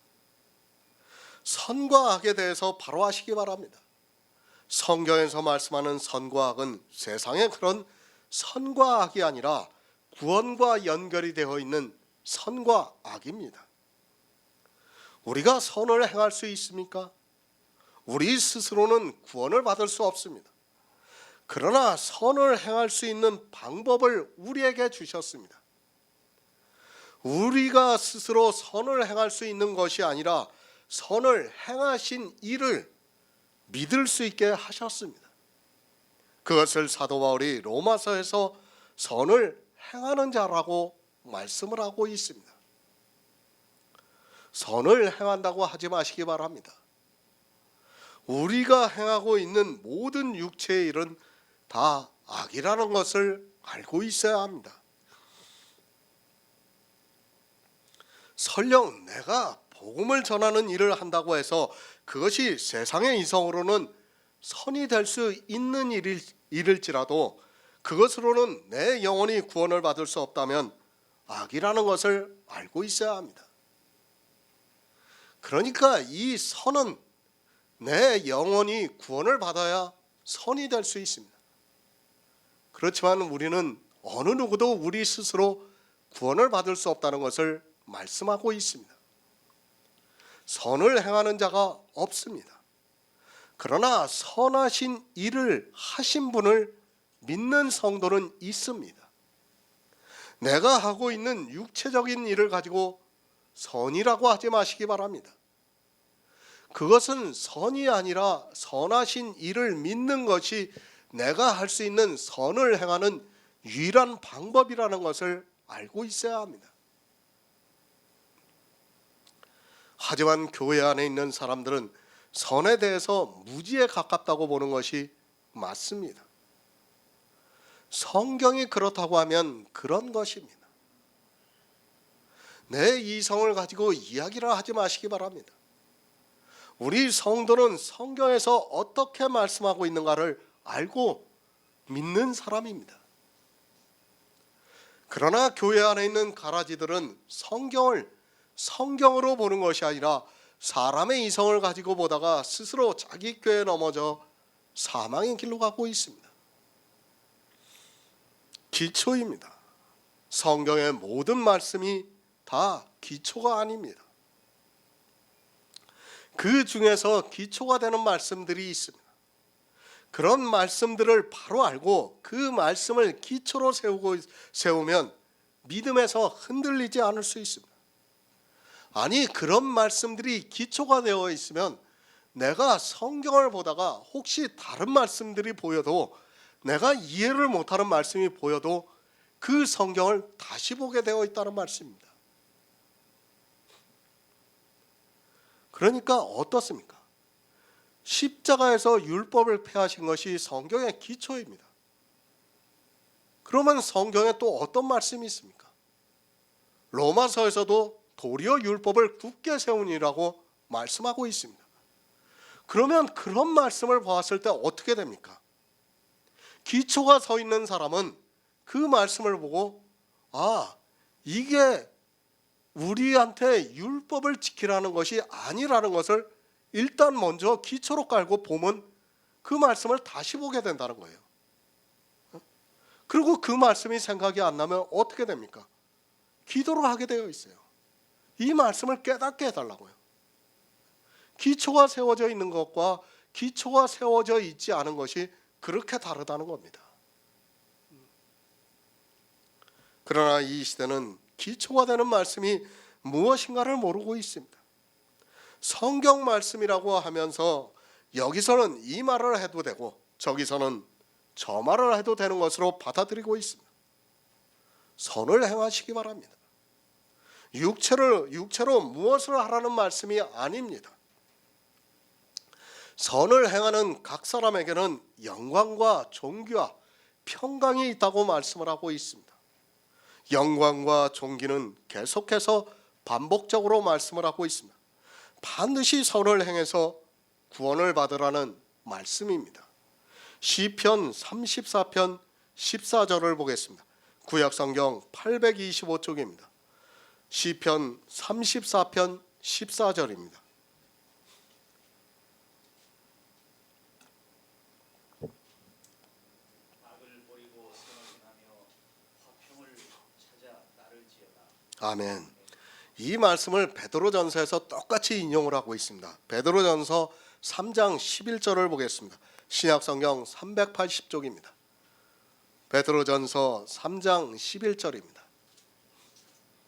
선과 악에 대해서 바로 하시기 바랍니다. 성경에서 말씀하는 선과 악은 세상의 그런 선과 악이 아니라 구원과 연결이 되어 있는 선과 악입니다. 우리가 선을 행할 수 있습니까? 우리 스스로는 구원을 받을 수 없습니다. 그러나 선을 행할 수 있는 방법을 우리에게 주셨습니다. 우리가 스스로 선을 행할 수 있는 것이 아니라 선을 행하신 이를 믿을 수 있게 하셨습니다. 그것을 사도 바울이 로마서에서 선을 행하는 자라고 말씀을 하고 있습니다. 선을 행한다고 하지 마시기 바랍니다. 우리가 행하고 있는 모든 육체의 일은 다 악이라는 것을 알고 있어야 합니다. 설령 내가 복음을 전하는 일을 한다고 해서 그것이 세상의 이성으로는 선이 될 수 있는 일일지라도 그것으로는 내 영혼이 구원을 받을 수 없다면 악이라는 것을 알고 있어야 합니다. 그러니까 이 선은 내 영혼이 구원을 받아야 선이 될 수 있습니다. 그렇지만 우리는 어느 누구도 우리 스스로 구원을 받을 수 없다는 것을 말씀하고 있습니다. 선을 행하는 자가 없습니다. 그러나 선하신 일을 하신 분을 믿는 성도는 있습니다. 내가 하고 있는 육체적인 일을 가지고 선이라고 하지 마시기 바랍니다. 그것은 선이 아니라 선하신 일을 믿는 것이 내가 할 수 있는 선을 행하는 유일한 방법이라는 것을 알고 있어야 합니다. 하지만 교회 안에 있는 사람들은 선에 대해서 무지에 가깝다고 보는 것이 맞습니다. 성경이 그렇다고 하면 그런 것입니다. 내 이성을 가지고 이야기를 하지 마시기 바랍니다. 우리 성도는 성경에서 어떻게 말씀하고 있는가를 알고 믿는 사람입니다. 그러나 교회 안에 있는 가라지들은 성경을 성경으로 보는 것이 아니라 사람의 이성을 가지고 보다가 스스로 자기 꾀에 넘어져 사망의 길로 가고 있습니다. 기초입니다. 성경의 모든 말씀이 다 기초가 아닙니다. 그 중에서 기초가 되는 말씀들이 있습니다. 그런 말씀들을 바로 알고 그 말씀을 기초로 세우면 믿음에서 흔들리지 않을 수 있습니다. 아니, 그런 말씀들이 기초가 되어 있으면 내가 성경을 보다가 혹시 다른 말씀들이 보여도, 내가 이해를 못하는 말씀이 보여도 그 성경을 다시 보게 되어 있다는 말씀입니다. 그러니까 어떻습니까? 십자가에서 율법을 폐하신 것이 성경의 기초입니다. 그러면 성경에 또 어떤 말씀이 있습니까? 로마서에서도 도리어 율법을 굳게 세우니라고 말씀하고 있습니다. 그러면 그런 말씀을 보았을 때 어떻게 됩니까? 기초가 서 있는 사람은 그 말씀을 보고, 아, 이게 우리한테 율법을 지키라는 것이 아니라는 것을 일단 먼저 기초로 깔고 보면 그 말씀을 다시 보게 된다는 거예요. 그리고 그 말씀이 생각이 안 나면 어떻게 됩니까? 기도를 하게 되어 있어요. 이 말씀을 깨닫게 해달라고요. 기초가 세워져 있는 것과 기초가 세워져 있지 않은 것이 그렇게 다르다는 겁니다. 그러나 이 시대는 기초가 되는 말씀이 무엇인가를 모르고 있습니다. 성경 말씀이라고 하면서 여기서는 이 말을 해도 되고 저기서는 저 말을 해도 되는 것으로 받아들이고 있습니다. 선을 행하시기 바랍니다. 육체로 무엇을 하라는 말씀이 아닙니다. 선을 행하는 각 사람에게는 영광과 존귀와 평강이 있다고 말씀을 하고 있습니다. 영광과 존귀는 계속해서 반복적으로 말씀을 하고 있습니다. 반드시 선을 행해서 구원을 받으라는 말씀입니다. 시편 34편 14절을 보겠습니다. 구약성경 825쪽입니다. 시편 34편 14절입니다. 악을 버리고 선을 행하며 화평을 찾아 나를 지어라. 아멘. 이 말씀을 베드로전서에서 똑같이 인용을 하고 있습니다. 베드로전서 3장 11절을 보겠습니다. 신약성경 380쪽입니다. 베드로전서 3장 11절입니다.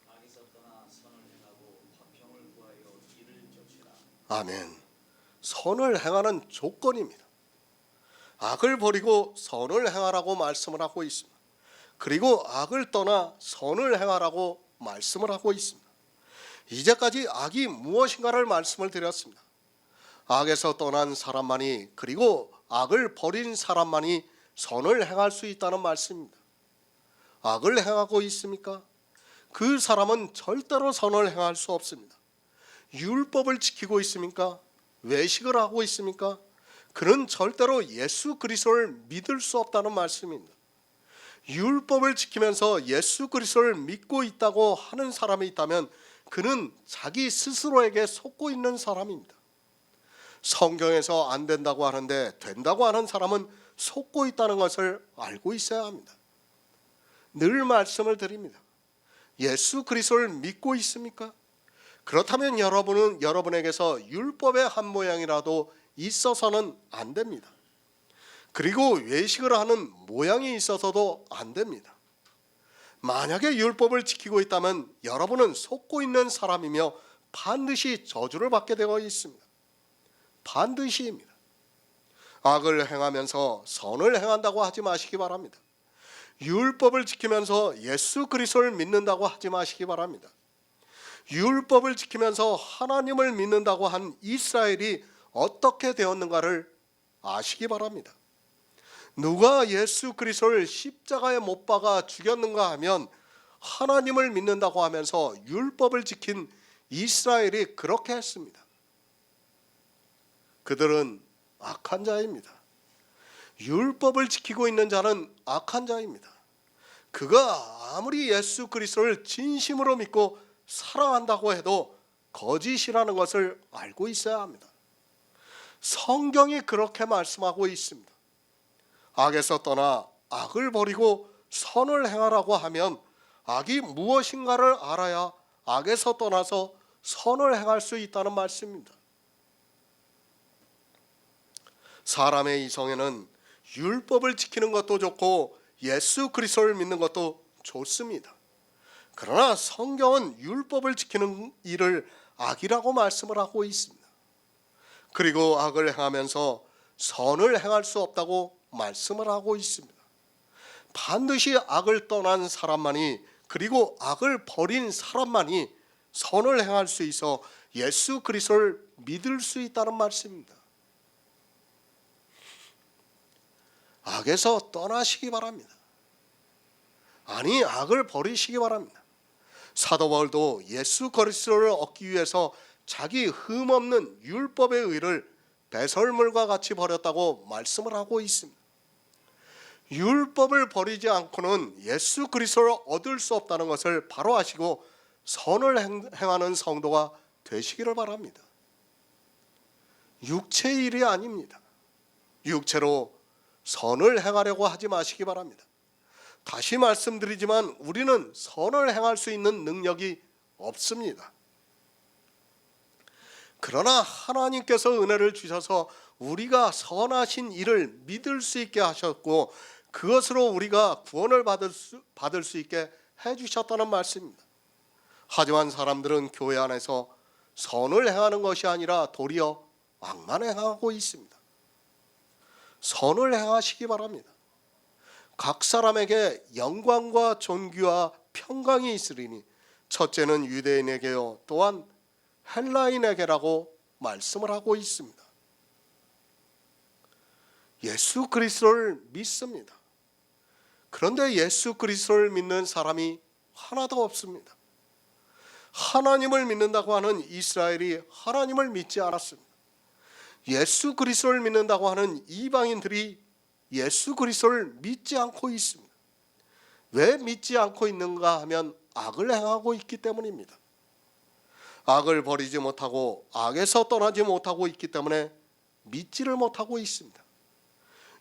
악에서 떠나 선을 행하고 화평을 구하여 이를 쫓으라. 아멘. 선을 행하는 조건입니다. 악을 버리고 선을 행하라고 말씀을 하고 있습니다. 그리고 악을 떠나 선을 행하라고 말씀을 하고 있습니다. 이제까지 악이 무엇인가를 말씀을 드렸습니다. 악에서 떠난 사람만이, 그리고 악을 버린 사람만이 선을 행할 수 있다는 말씀입니다. 악을 행하고 있습니까? 그 사람은 절대로 선을 행할 수 없습니다. 율법을 지키고 있습니까? 외식을 하고 있습니까? 그는 절대로 예수 그리스도를 믿을 수 없다는 말씀입니다. 율법을 지키면서 예수 그리스도를 믿고 있다고 하는 사람이 있다면 그는 자기 스스로에게 속고 있는 사람입니다. 성경에서 안 된다고 하는데 된다고 하는 사람은 속고 있다는 것을 알고 있어야 합니다. 늘 말씀을 드립니다. 예수 그리스도를 믿고 있습니까? 그렇다면 여러분은 여러분에게서 율법의 한 모양이라도 있어서는 안 됩니다. 그리고 외식을 하는 모양이 있어서도 안 됩니다. 만약에 율법을 지키고 있다면 여러분은 속고 있는 사람이며 반드시 저주를 받게 되어 있습니다. 반드시입니다. 악을 행하면서 선을 행한다고 하지 마시기 바랍니다. 율법을 지키면서 예수 그리스도를 믿는다고 하지 마시기 바랍니다. 율법을 지키면서 하나님을 믿는다고 한 이스라엘이 어떻게 되었는가를 아시기 바랍니다. 누가 예수 그리스도를 십자가에 못 박아 죽였는가 하면 하나님을 믿는다고 하면서 율법을 지킨 이스라엘이 그렇게 했습니다. 그들은 악한 자입니다. 율법을 지키고 있는 자는 악한 자입니다. 그가 아무리 예수 그리스도를 진심으로 믿고 사랑한다고 해도 거짓이라는 것을 알고 있어야 합니다. 성경이 그렇게 말씀하고 있습니다. 악에서 떠나 악을 버리고 선을 행하라고 하면 악이 무엇인가를 알아야 악에서 떠나서 선을 행할 수 있다는 말씀입니다. 사람의 이성에는 율법을 지키는 것도 좋고 예수 그리스도를 믿는 것도 좋습니다. 그러나 성경은 율법을 지키는 일을 악이라고 말씀을 하고 있습니다. 그리고 악을 행하면서 선을 행할 수 없다고 말씀을 하고 있습니다. 반드시 악을 떠난 사람만이, 그리고 악을 버린 사람만이 선을 행할 수 있어 예수 그리스도를 믿을 수 있다는 말씀입니다. 악에서 떠나시기 바랍니다. 아니, 악을 버리시기 바랍니다. 사도 바울도 예수 그리스도를 얻기 위해서 자기 흠없는 율법의 의를 배설물과 같이 버렸다고 말씀을 하고 있습니다. 율법을 버리지 않고는 예수 그리스도를 얻을 수 없다는 것을 바로 아시고 선을 행하는 성도가 되시기를 바랍니다. 육체의 일이 아닙니다. 육체로 선을 행하려고 하지 마시기 바랍니다. 다시 말씀드리지만 우리는 선을 행할 수 있는 능력이 없습니다. 그러나 하나님께서 은혜를 주셔서 우리가 선하신 일을 믿을 수 있게 하셨고 그것으로 우리가 구원을 받을 수 있게 해주셨다는 말씀입니다. 하지만 사람들은 교회 안에서 선을 행하는 것이 아니라 도리어 악만 행하고 있습니다. 선을 행하시기 바랍니다. 각 사람에게 영광과 존귀와 평강이 있으리니 첫째는 유대인에게요 또한 헬라인에게라고 말씀을 하고 있습니다. 예수 그리스도를 믿습니다. 그런데 예수 그리스도를 믿는 사람이 하나도 없습니다. 하나님을 믿는다고 하는 이스라엘이 하나님을 믿지 않았습니다. 예수 그리스도를 믿는다고 하는 이방인들이 예수 그리스도를 믿지 않고 있습니다. 왜 믿지 않고 있는가 하면 악을 행하고 있기 때문입니다. 악을 버리지 못하고 악에서 떠나지 못하고 있기 때문에 믿지를 못하고 있습니다.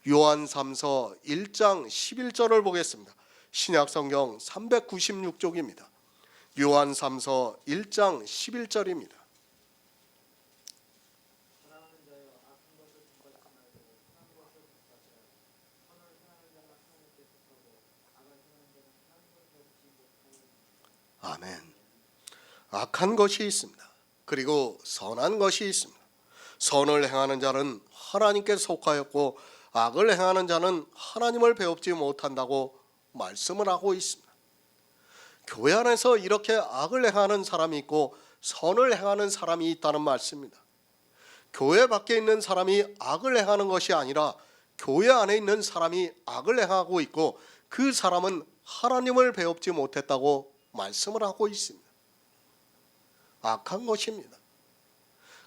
요한 3서 1장 11절을 보겠습니다. 신약성경 396쪽입니다. 요한 3서 1장 11절입니다. 아멘. 악한 것이 있습니다. 그리고 선한 것이 있습니다. 선을 행하는 자는 하나님께 속하였고 악을 행하는 자는 하나님을 배웁지 못한다고 말씀을 하고 있습니다. 교회 안에서 이렇게 악을 행하는 사람이 있고 선을 행하는 사람이 있다는 말씀입니다. 교회 밖에 있는 사람이 악을 행하는 것이 아니라 교회 안에 있는 사람이 악을 행하고 있고 그 사람은 하나님을 배웁지 못했다고 말씀을 하고 있습니다. 악한 것입니다.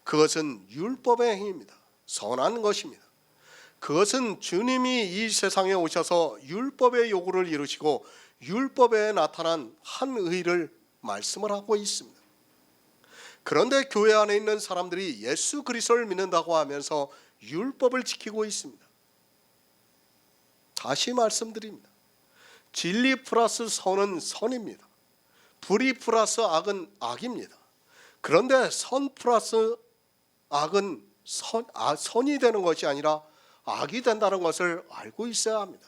그것은 율법의 행위입니다. 선한 것입니다. 그것은 주님이 이 세상에 오셔서 율법의 요구를 이루시고 율법에 나타난 한 의를 말씀을 하고 있습니다. 그런데 교회 안에 있는 사람들이 예수 그리스도를 믿는다고 하면서 율법을 지키고 있습니다. 다시 말씀드립니다. 진리 플러스 선은 선입니다. 불의 플러스 악은 악입니다. 그런데 선 플러스 악은 선이 되는 것이 아니라 악이 된다는 것을 알고 있어야 합니다.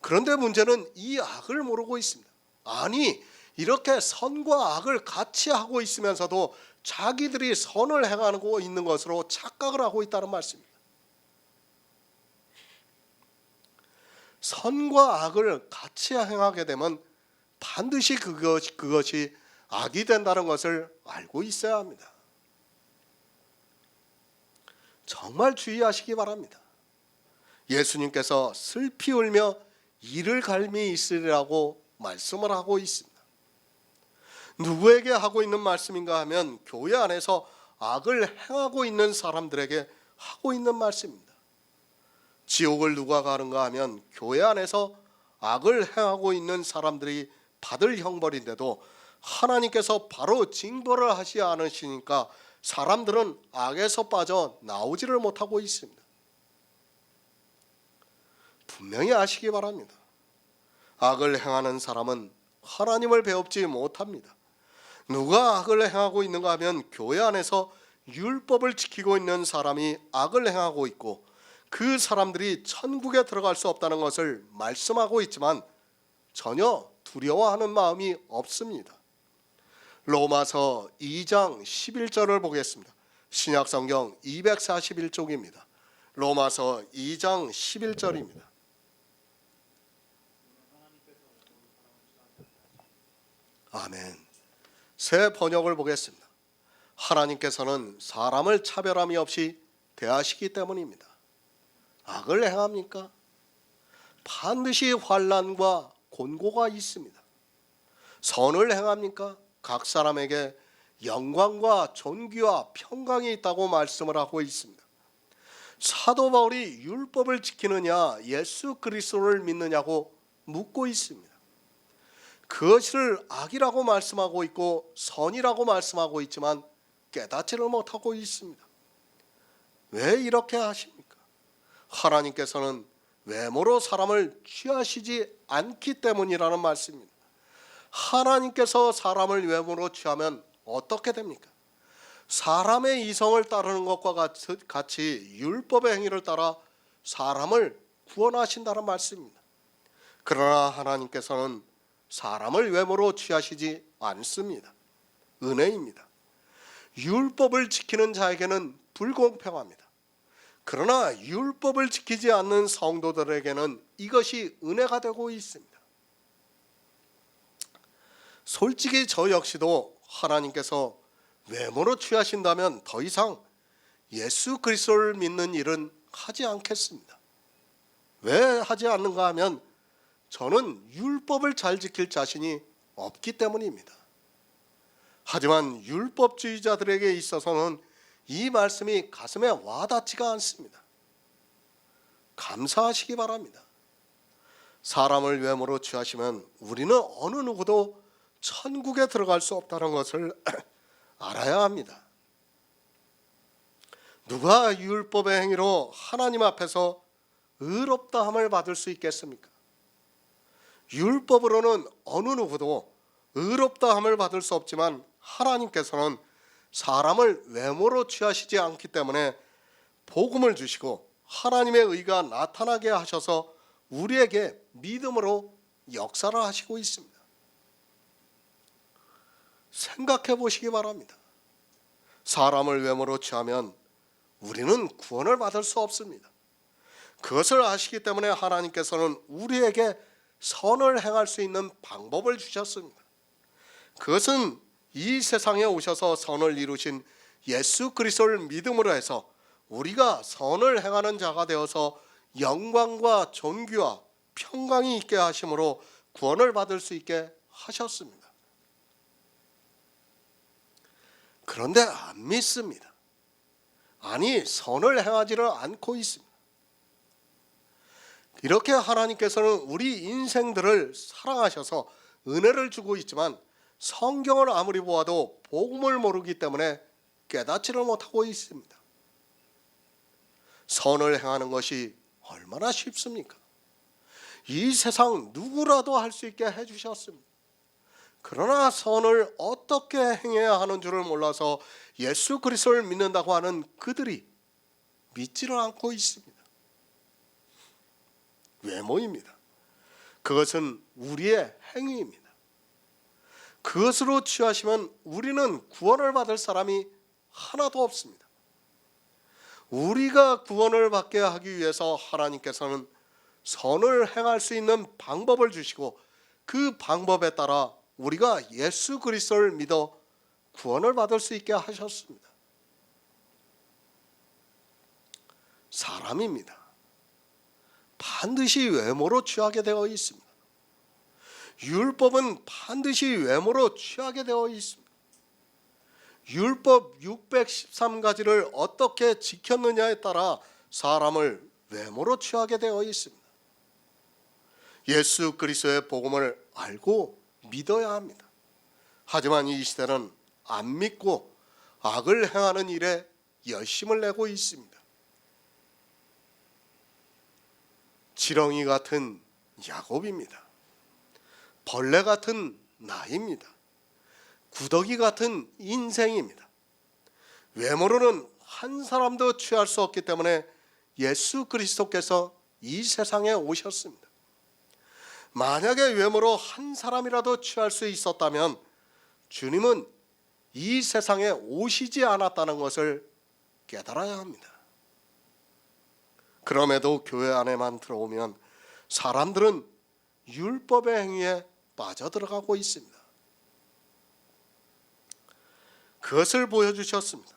그런데 문제는 이 악을 모르고 있습니다. 아니, 이렇게 선과 악을 같이 하고 있으면서도 자기들이 선을 행하고 있는 것으로 착각을 하고 있다는 말씀입니다. 선과 악을 같이 행하게 되면 반드시 그것이 악이 된다는 것을 알고 있어야 합니다. 정말 주의하시기 바랍니다. 예수님께서 슬피 울며 이를 갈미 있으리라고 말씀을 하고 있습니다. 누구에게 하고 있는 말씀인가 하면 교회 안에서 악을 행하고 있는 사람들에게 하고 있는 말씀입니다. 지옥을 누가 가는가 하면 교회 안에서 악을 행하고 있는 사람들이 받을 형벌인데도 하나님께서 바로 징벌을 하지 않으시니까 사람들은 악에서 빠져 나오지를 못하고 있습니다. 분명히 아시기 바랍니다. 악을 행하는 사람은 하나님을 배웁지 못합니다. 누가 악을 행하고 있는가 하면 교회 안에서 율법을 지키고 있는 사람이 악을 행하고 있고 그 사람들이 천국에 들어갈 수 없다는 것을 말씀하고 있지만 전혀 두려워하는 마음이 없습니다. 로마서 2장 11절을 보겠습니다. 신약성경 241쪽입니다. 로마서 2장 11절입니다. 아멘. 새 번역을 보겠습니다. 하나님께서는 사람을 차별함이 없이 대하시기 때문입니다. 악을 행합니까? 반드시 환난과 곤고가 있습니다. 선을 행합니까? 각 사람에게 영광과 존귀와 평강이 있다고 말씀을 하고 있습니다. 사도 바울이 율법을 지키느냐 예수 그리스도를 믿느냐고 묻고 있습니다. 그것을 악이라고 말씀하고 있고 선이라고 말씀하고 있지만 깨닫지를 못하고 있습니다. 왜 이렇게 하십니까? 하나님께서는 외모로 사람을 취하시지 않기 때문이라는 말씀입니다. 하나님께서 사람을 외모로 취하면 어떻게 됩니까? 사람의 이성을 따르는 것과 같이 율법의 행위를 따라 사람을 구원하신다는 말씀입니다. 그러나 하나님께서는 사람을 외모로 취하시지 않습니다. 은혜입니다. 율법을 지키는 자에게는 불공평합니다. 그러나 율법을 지키지 않는 성도들에게는 이것이 은혜가 되고 있습니다. 솔직히 저 역시도 하나님께서 외모로 취하신다면 더 이상 예수 그리스도를 믿는 일은 하지 않겠습니다. 왜 하지 않는가 하면 저는 율법을 잘 지킬 자신이 없기 때문입니다. 하지만 율법주의자들에게 있어서는 이 말씀이 가슴에 와닿지가 않습니다. 감사하시기 바랍니다. 사람을 외모로 취하시면 우리는 어느 누구도 천국에 들어갈 수 없다는 것을 알아야 합니다. 누가 율법의 행위로 하나님 앞에서 의롭다함을 받을 수 있겠습니까? 율법으로는 어느 누구도 의롭다함을 받을 수 없지만 하나님께서는 사람을 외모로 취하시지 않기 때문에 복음을 주시고 하나님의 의가 나타나게 하셔서 우리에게 믿음으로 역사를 하시고 있습니다. 생각해 보시기 바랍니다. 사람을 외모로 취하면 우리는 구원을 받을 수 없습니다. 그것을 아시기 때문에 하나님께서는 우리에게 선을 행할 수 있는 방법을 주셨습니다. 그것은 이 세상에 오셔서 선을 이루신 예수 그리스도를 믿음으로 해서 우리가 선을 행하는 자가 되어서 영광과 존귀와 평강이 있게 하심으로 구원을 받을 수 있게 하셨습니다. 그런데 안 믿습니다. 아니, 선을 행하지를 않고 있습니다. 이렇게 하나님께서는 우리 인생들을 사랑하셔서 은혜를 주고 있지만 성경을 아무리 보아도 복음을 모르기 때문에 깨닫지를 못하고 있습니다. 선을 행하는 것이 얼마나 쉽습니까? 이 세상 누구라도 할 수 있게 해주셨습니다. 그러나 선을 어떻게 행해야 하는 줄을 몰라서 예수 그리스도를 믿는다고 하는 그들이 믿지를 않고 있습니다. 외모입니다. 그것은 우리의 행위입니다. 그것으로 취하시면 우리는 구원을 받을 사람이 하나도 없습니다. 우리가 구원을 받게 하기 위해서 하나님께서는 선을 행할 수 있는 방법을 주시고 그 방법에 따라 우리가 예수 그리스도를 믿어 구원을 받을 수 있게 하셨습니다. 사람입니다. 반드시 외모로 취하게 되어 있습니다. 율법은 반드시 외모로 취하게 되어 있습니다. 율법 613가지를 어떻게 지켰느냐에 따라 사람을 외모로 취하게 되어 있습니다. 예수 그리스도의 복음을 알고 믿어야 합니다. 하지만 이 시대는 안 믿고 악을 행하는 일에 열심을 내고 있습니다. 지렁이 같은 야곱입니다. 벌레 같은 나입니다. 구더기 같은 인생입니다. 외모로는 한 사람도 취할 수 없기 때문에 예수 그리스도께서 이 세상에 오셨습니다. 만약에 외모로 한 사람이라도 취할 수 있었다면 주님은 이 세상에 오시지 않았다는 것을 깨달아야 합니다. 그럼에도 교회 안에만 들어오면 사람들은 율법의 행위에 빠져들어가고 있습니다. 그것을 보여주셨습니다.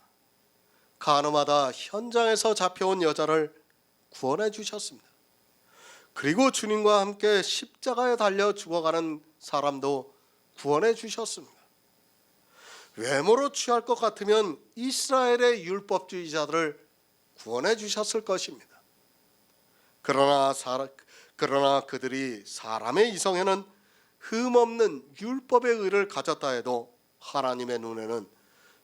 가늠하다 현장에서 잡혀온 여자를 구원해 주셨습니다. 그리고 주님과 함께 십자가에 달려 죽어가는 사람도 구원해 주셨습니다. 외모로 취할 것 같으면 이스라엘의 율법주의자들을 구원해 주셨을 것입니다. 그러나 그들이 사람의 이성에는 흠없는 율법의 의를 가졌다 해도 하나님의 눈에는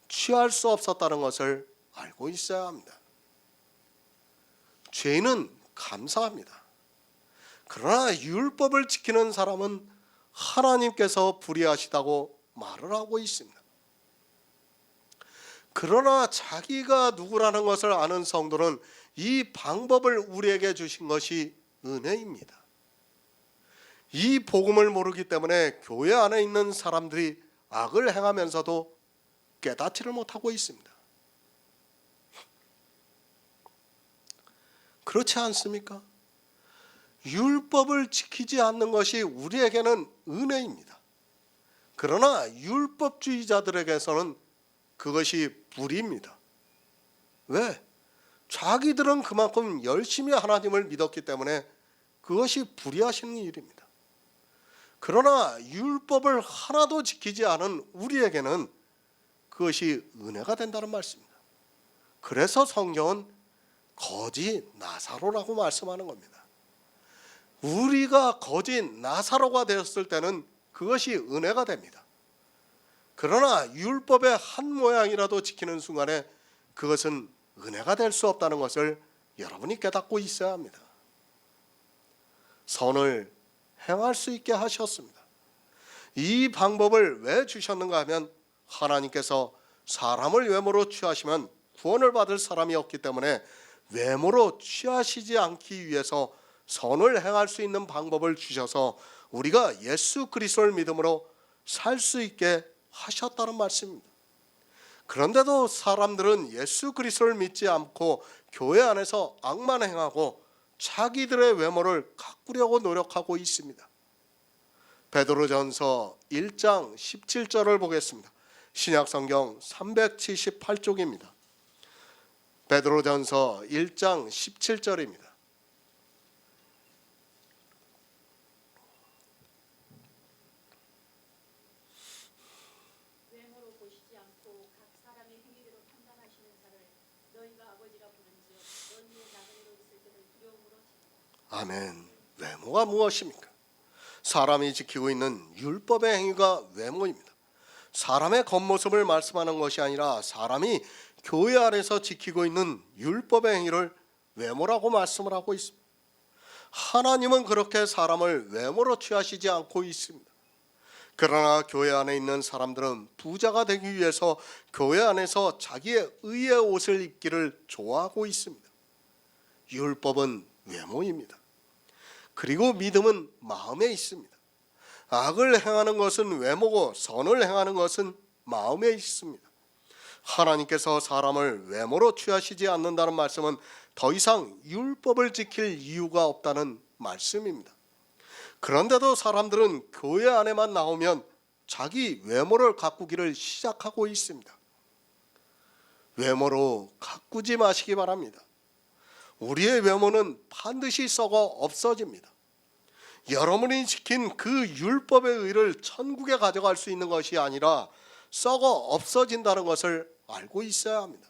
취할 수 없었다는 것을 알고 있어야 합니다. 죄인은 감사합니다. 그러나 율법을 지키는 사람은 하나님께서 불의하시다고 말을 하고 있습니다. 그러나 자기가 누구라는 것을 아는 성도는 이 방법을 우리에게 주신 것이 은혜입니다. 이 복음을 모르기 때문에 교회 안에 있는 사람들이 악을 행하면서도 깨닫지를 못하고 있습니다. 그렇지 않습니까? 율법을 지키지 않는 것이 우리에게는 은혜입니다. 그러나 율법주의자들에게서는 그것이 불의입니다. 왜? 자기들은 그만큼 열심히 하나님을 믿었기 때문에 그것이 불의하시는 일입니다. 그러나 율법을 하나도 지키지 않은 우리에게는 그것이 은혜가 된다는 말씀입니다. 그래서 성경은 거지 나사로라고 말씀하는 겁니다. 우리가 거지 나사로가 되었을 때는 그것이 은혜가 됩니다. 그러나 율법의 한 모양이라도 지키는 순간에 그것은 은혜가 될 수 없다는 것을 여러분이 깨닫고 있어야 합니다. 선을 행할 수 있게 하셨습니다. 이 방법을 왜 주셨는가 하면 하나님께서 사람을 외모로 취하시면 구원을 받을 사람이 없기 때문에 외모로 취하시지 않기 위해서 선을 행할 수 있는 방법을 주셔서 우리가 예수 그리스도를 믿음으로 살 수 있게 하셨다는 말씀입니다. 그런데도 사람들은 예수 그리스도를 믿지 않고 교회 안에서 악만 행하고 자기들의 외모를 가꾸려고 노력하고 있습니다. 베드로전서 1장 17절을 보겠습니다. 신약성경 378쪽입니다. 베드로전서 1장 17절입니다. 외모로 보시지 않고 각 사람의 행위대로 판단하시는 자를 너희가 아버지라 부른지요 너희의 나그네로 있을 때를 두려움으로 지키라. 아멘. 외모가 무엇입니까? 사람이 지키고 있는 율법의 행위가 외모입니다. 사람의 겉모습을 말씀하는 것이 아니라 사람이 교회 안에서 지키고 있는 율법의 행위를 외모라고 말씀을 하고 있습니다. 하나님은 그렇게 사람을 외모로 취하시지 않고 있습니다. 그러나 교회 안에 있는 사람들은 부자가 되기 위해서 교회 안에서 자기의 의의 옷을 입기를 좋아하고 있습니다. 율법은 외모입니다. 그리고 믿음은 마음에 있습니다. 악을 행하는 것은 외모고 선을 행하는 것은 마음에 있습니다. 하나님께서 사람을 외모로 취하시지 않는다는 말씀은 더 이상 율법을 지킬 이유가 없다는 말씀입니다. 그런데도 사람들은 교회 안에만 나오면 자기 외모를 가꾸기를 시작하고 있습니다. 외모로 가꾸지 마시기 바랍니다. 우리의 외모는 반드시 썩어 없어집니다. 여러분이 지킨 그 율법의 의를 천국에 가져갈 수 있는 것이 아니라 썩어 없어진다는 것을 알고 있어야 합니다.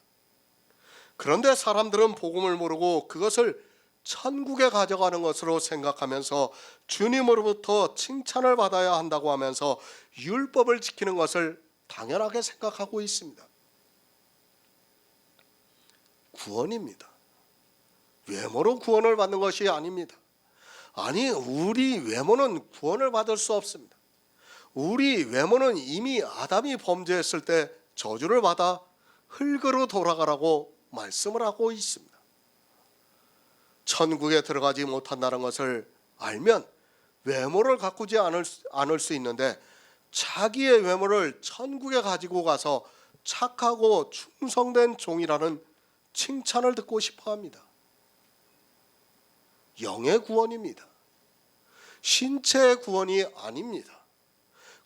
그런데 사람들은 복음을 모르고 그것을 천국에 가져가는 것으로 생각하면서 주님으로부터 칭찬을 받아야 한다고 하면서 율법을 지키는 것을 당연하게 생각하고 있습니다. 구원입니다. 외모로 구원을 받는 것이 아닙니다. 아니, 우리 외모는 구원을 받을 수 없습니다. 우리 외모는 이미 아담이 범죄했을 때 저주를 받아 흙으로 돌아가라고 말씀을 하고 있습니다. 천국에 들어가지 못한다는 것을 알면 외모를 가꾸지 않을 수 있는데 자기의 외모를 천국에 가지고 가서 착하고 충성된 종이라는 칭찬을 듣고 싶어 합니다. 영의 구원입니다. 신체의 구원이 아닙니다.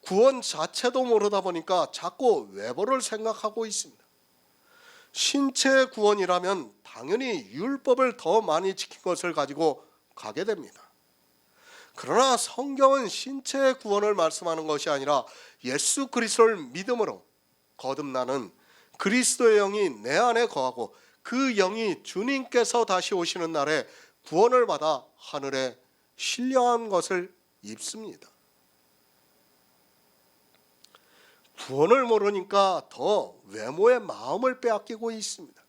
구원 자체도 모르다 보니까 자꾸 외모를 생각하고 있습니다. 신체의 구원이라면 당연히 율법을 더 많이 지킨 것을 가지고 가게 됩니다. 그러나 성경은 신체의 구원을 말씀하는 것이 아니라 예수 그리스도를 믿음으로 거듭나는 그리스도의 영이 내 안에 거하고 그 영이 주님께서 다시 오시는 날에 구원을 받아 하늘에 신령한 것을 입습니다. 구원을 모르니까 더 외모의 마음을 빼앗기고 있습니다.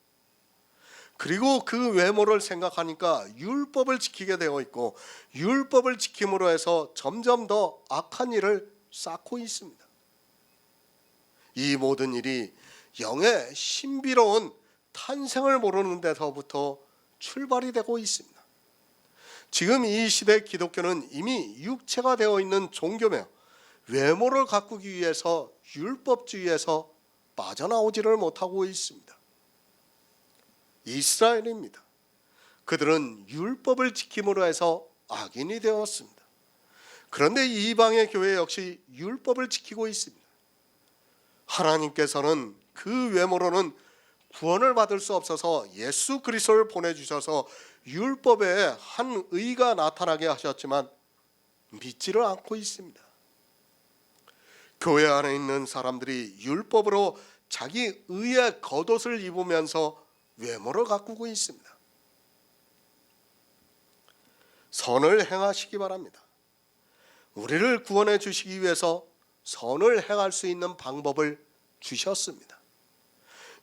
그리고 그 외모를 생각하니까 율법을 지키게 되어 있고 율법을 지킴으로 해서 점점 더 악한 일을 쌓고 있습니다. 이 모든 일이 영의 신비로운 탄생을 모르는 데서부터 출발이 되고 있습니다. 지금 이 시대 기독교는 이미 육체가 되어 있는 종교며 외모를 가꾸기 위해서 율법주의에서 빠져나오지를 못하고 있습니다. 이스라엘입니다. 그들은 율법을 지킴으로 해서 악인이 되었습니다. 그런데 이방의 교회 역시 율법을 지키고 있습니다. 하나님께서는 그 외모로는 구원을 받을 수 없어서 예수 그리스도를 보내주셔서 율법에 한 의가 나타나게 하셨지만 믿지를 않고 있습니다. 교회 안에 있는 사람들이 율법으로 자기 의의 겉옷을 입으면서 외모를 가꾸고 있습니다. 선을 행하시기 바랍니다. 우리를 구원해 주시기 위해서 선을 행할 수 있는 방법을 주셨습니다.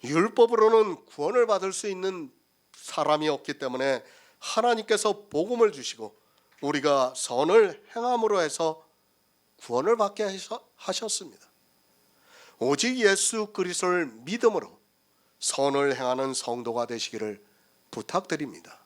율법으로는 구원을 받을 수 있는 사람이 없기 때문에 하나님께서 복음을 주시고 우리가 선을 행함으로 해서 구원을 받게 하셨습니다. 오직 예수 그리스도를 믿음으로 선을 행하는 성도가 되시기를 부탁드립니다.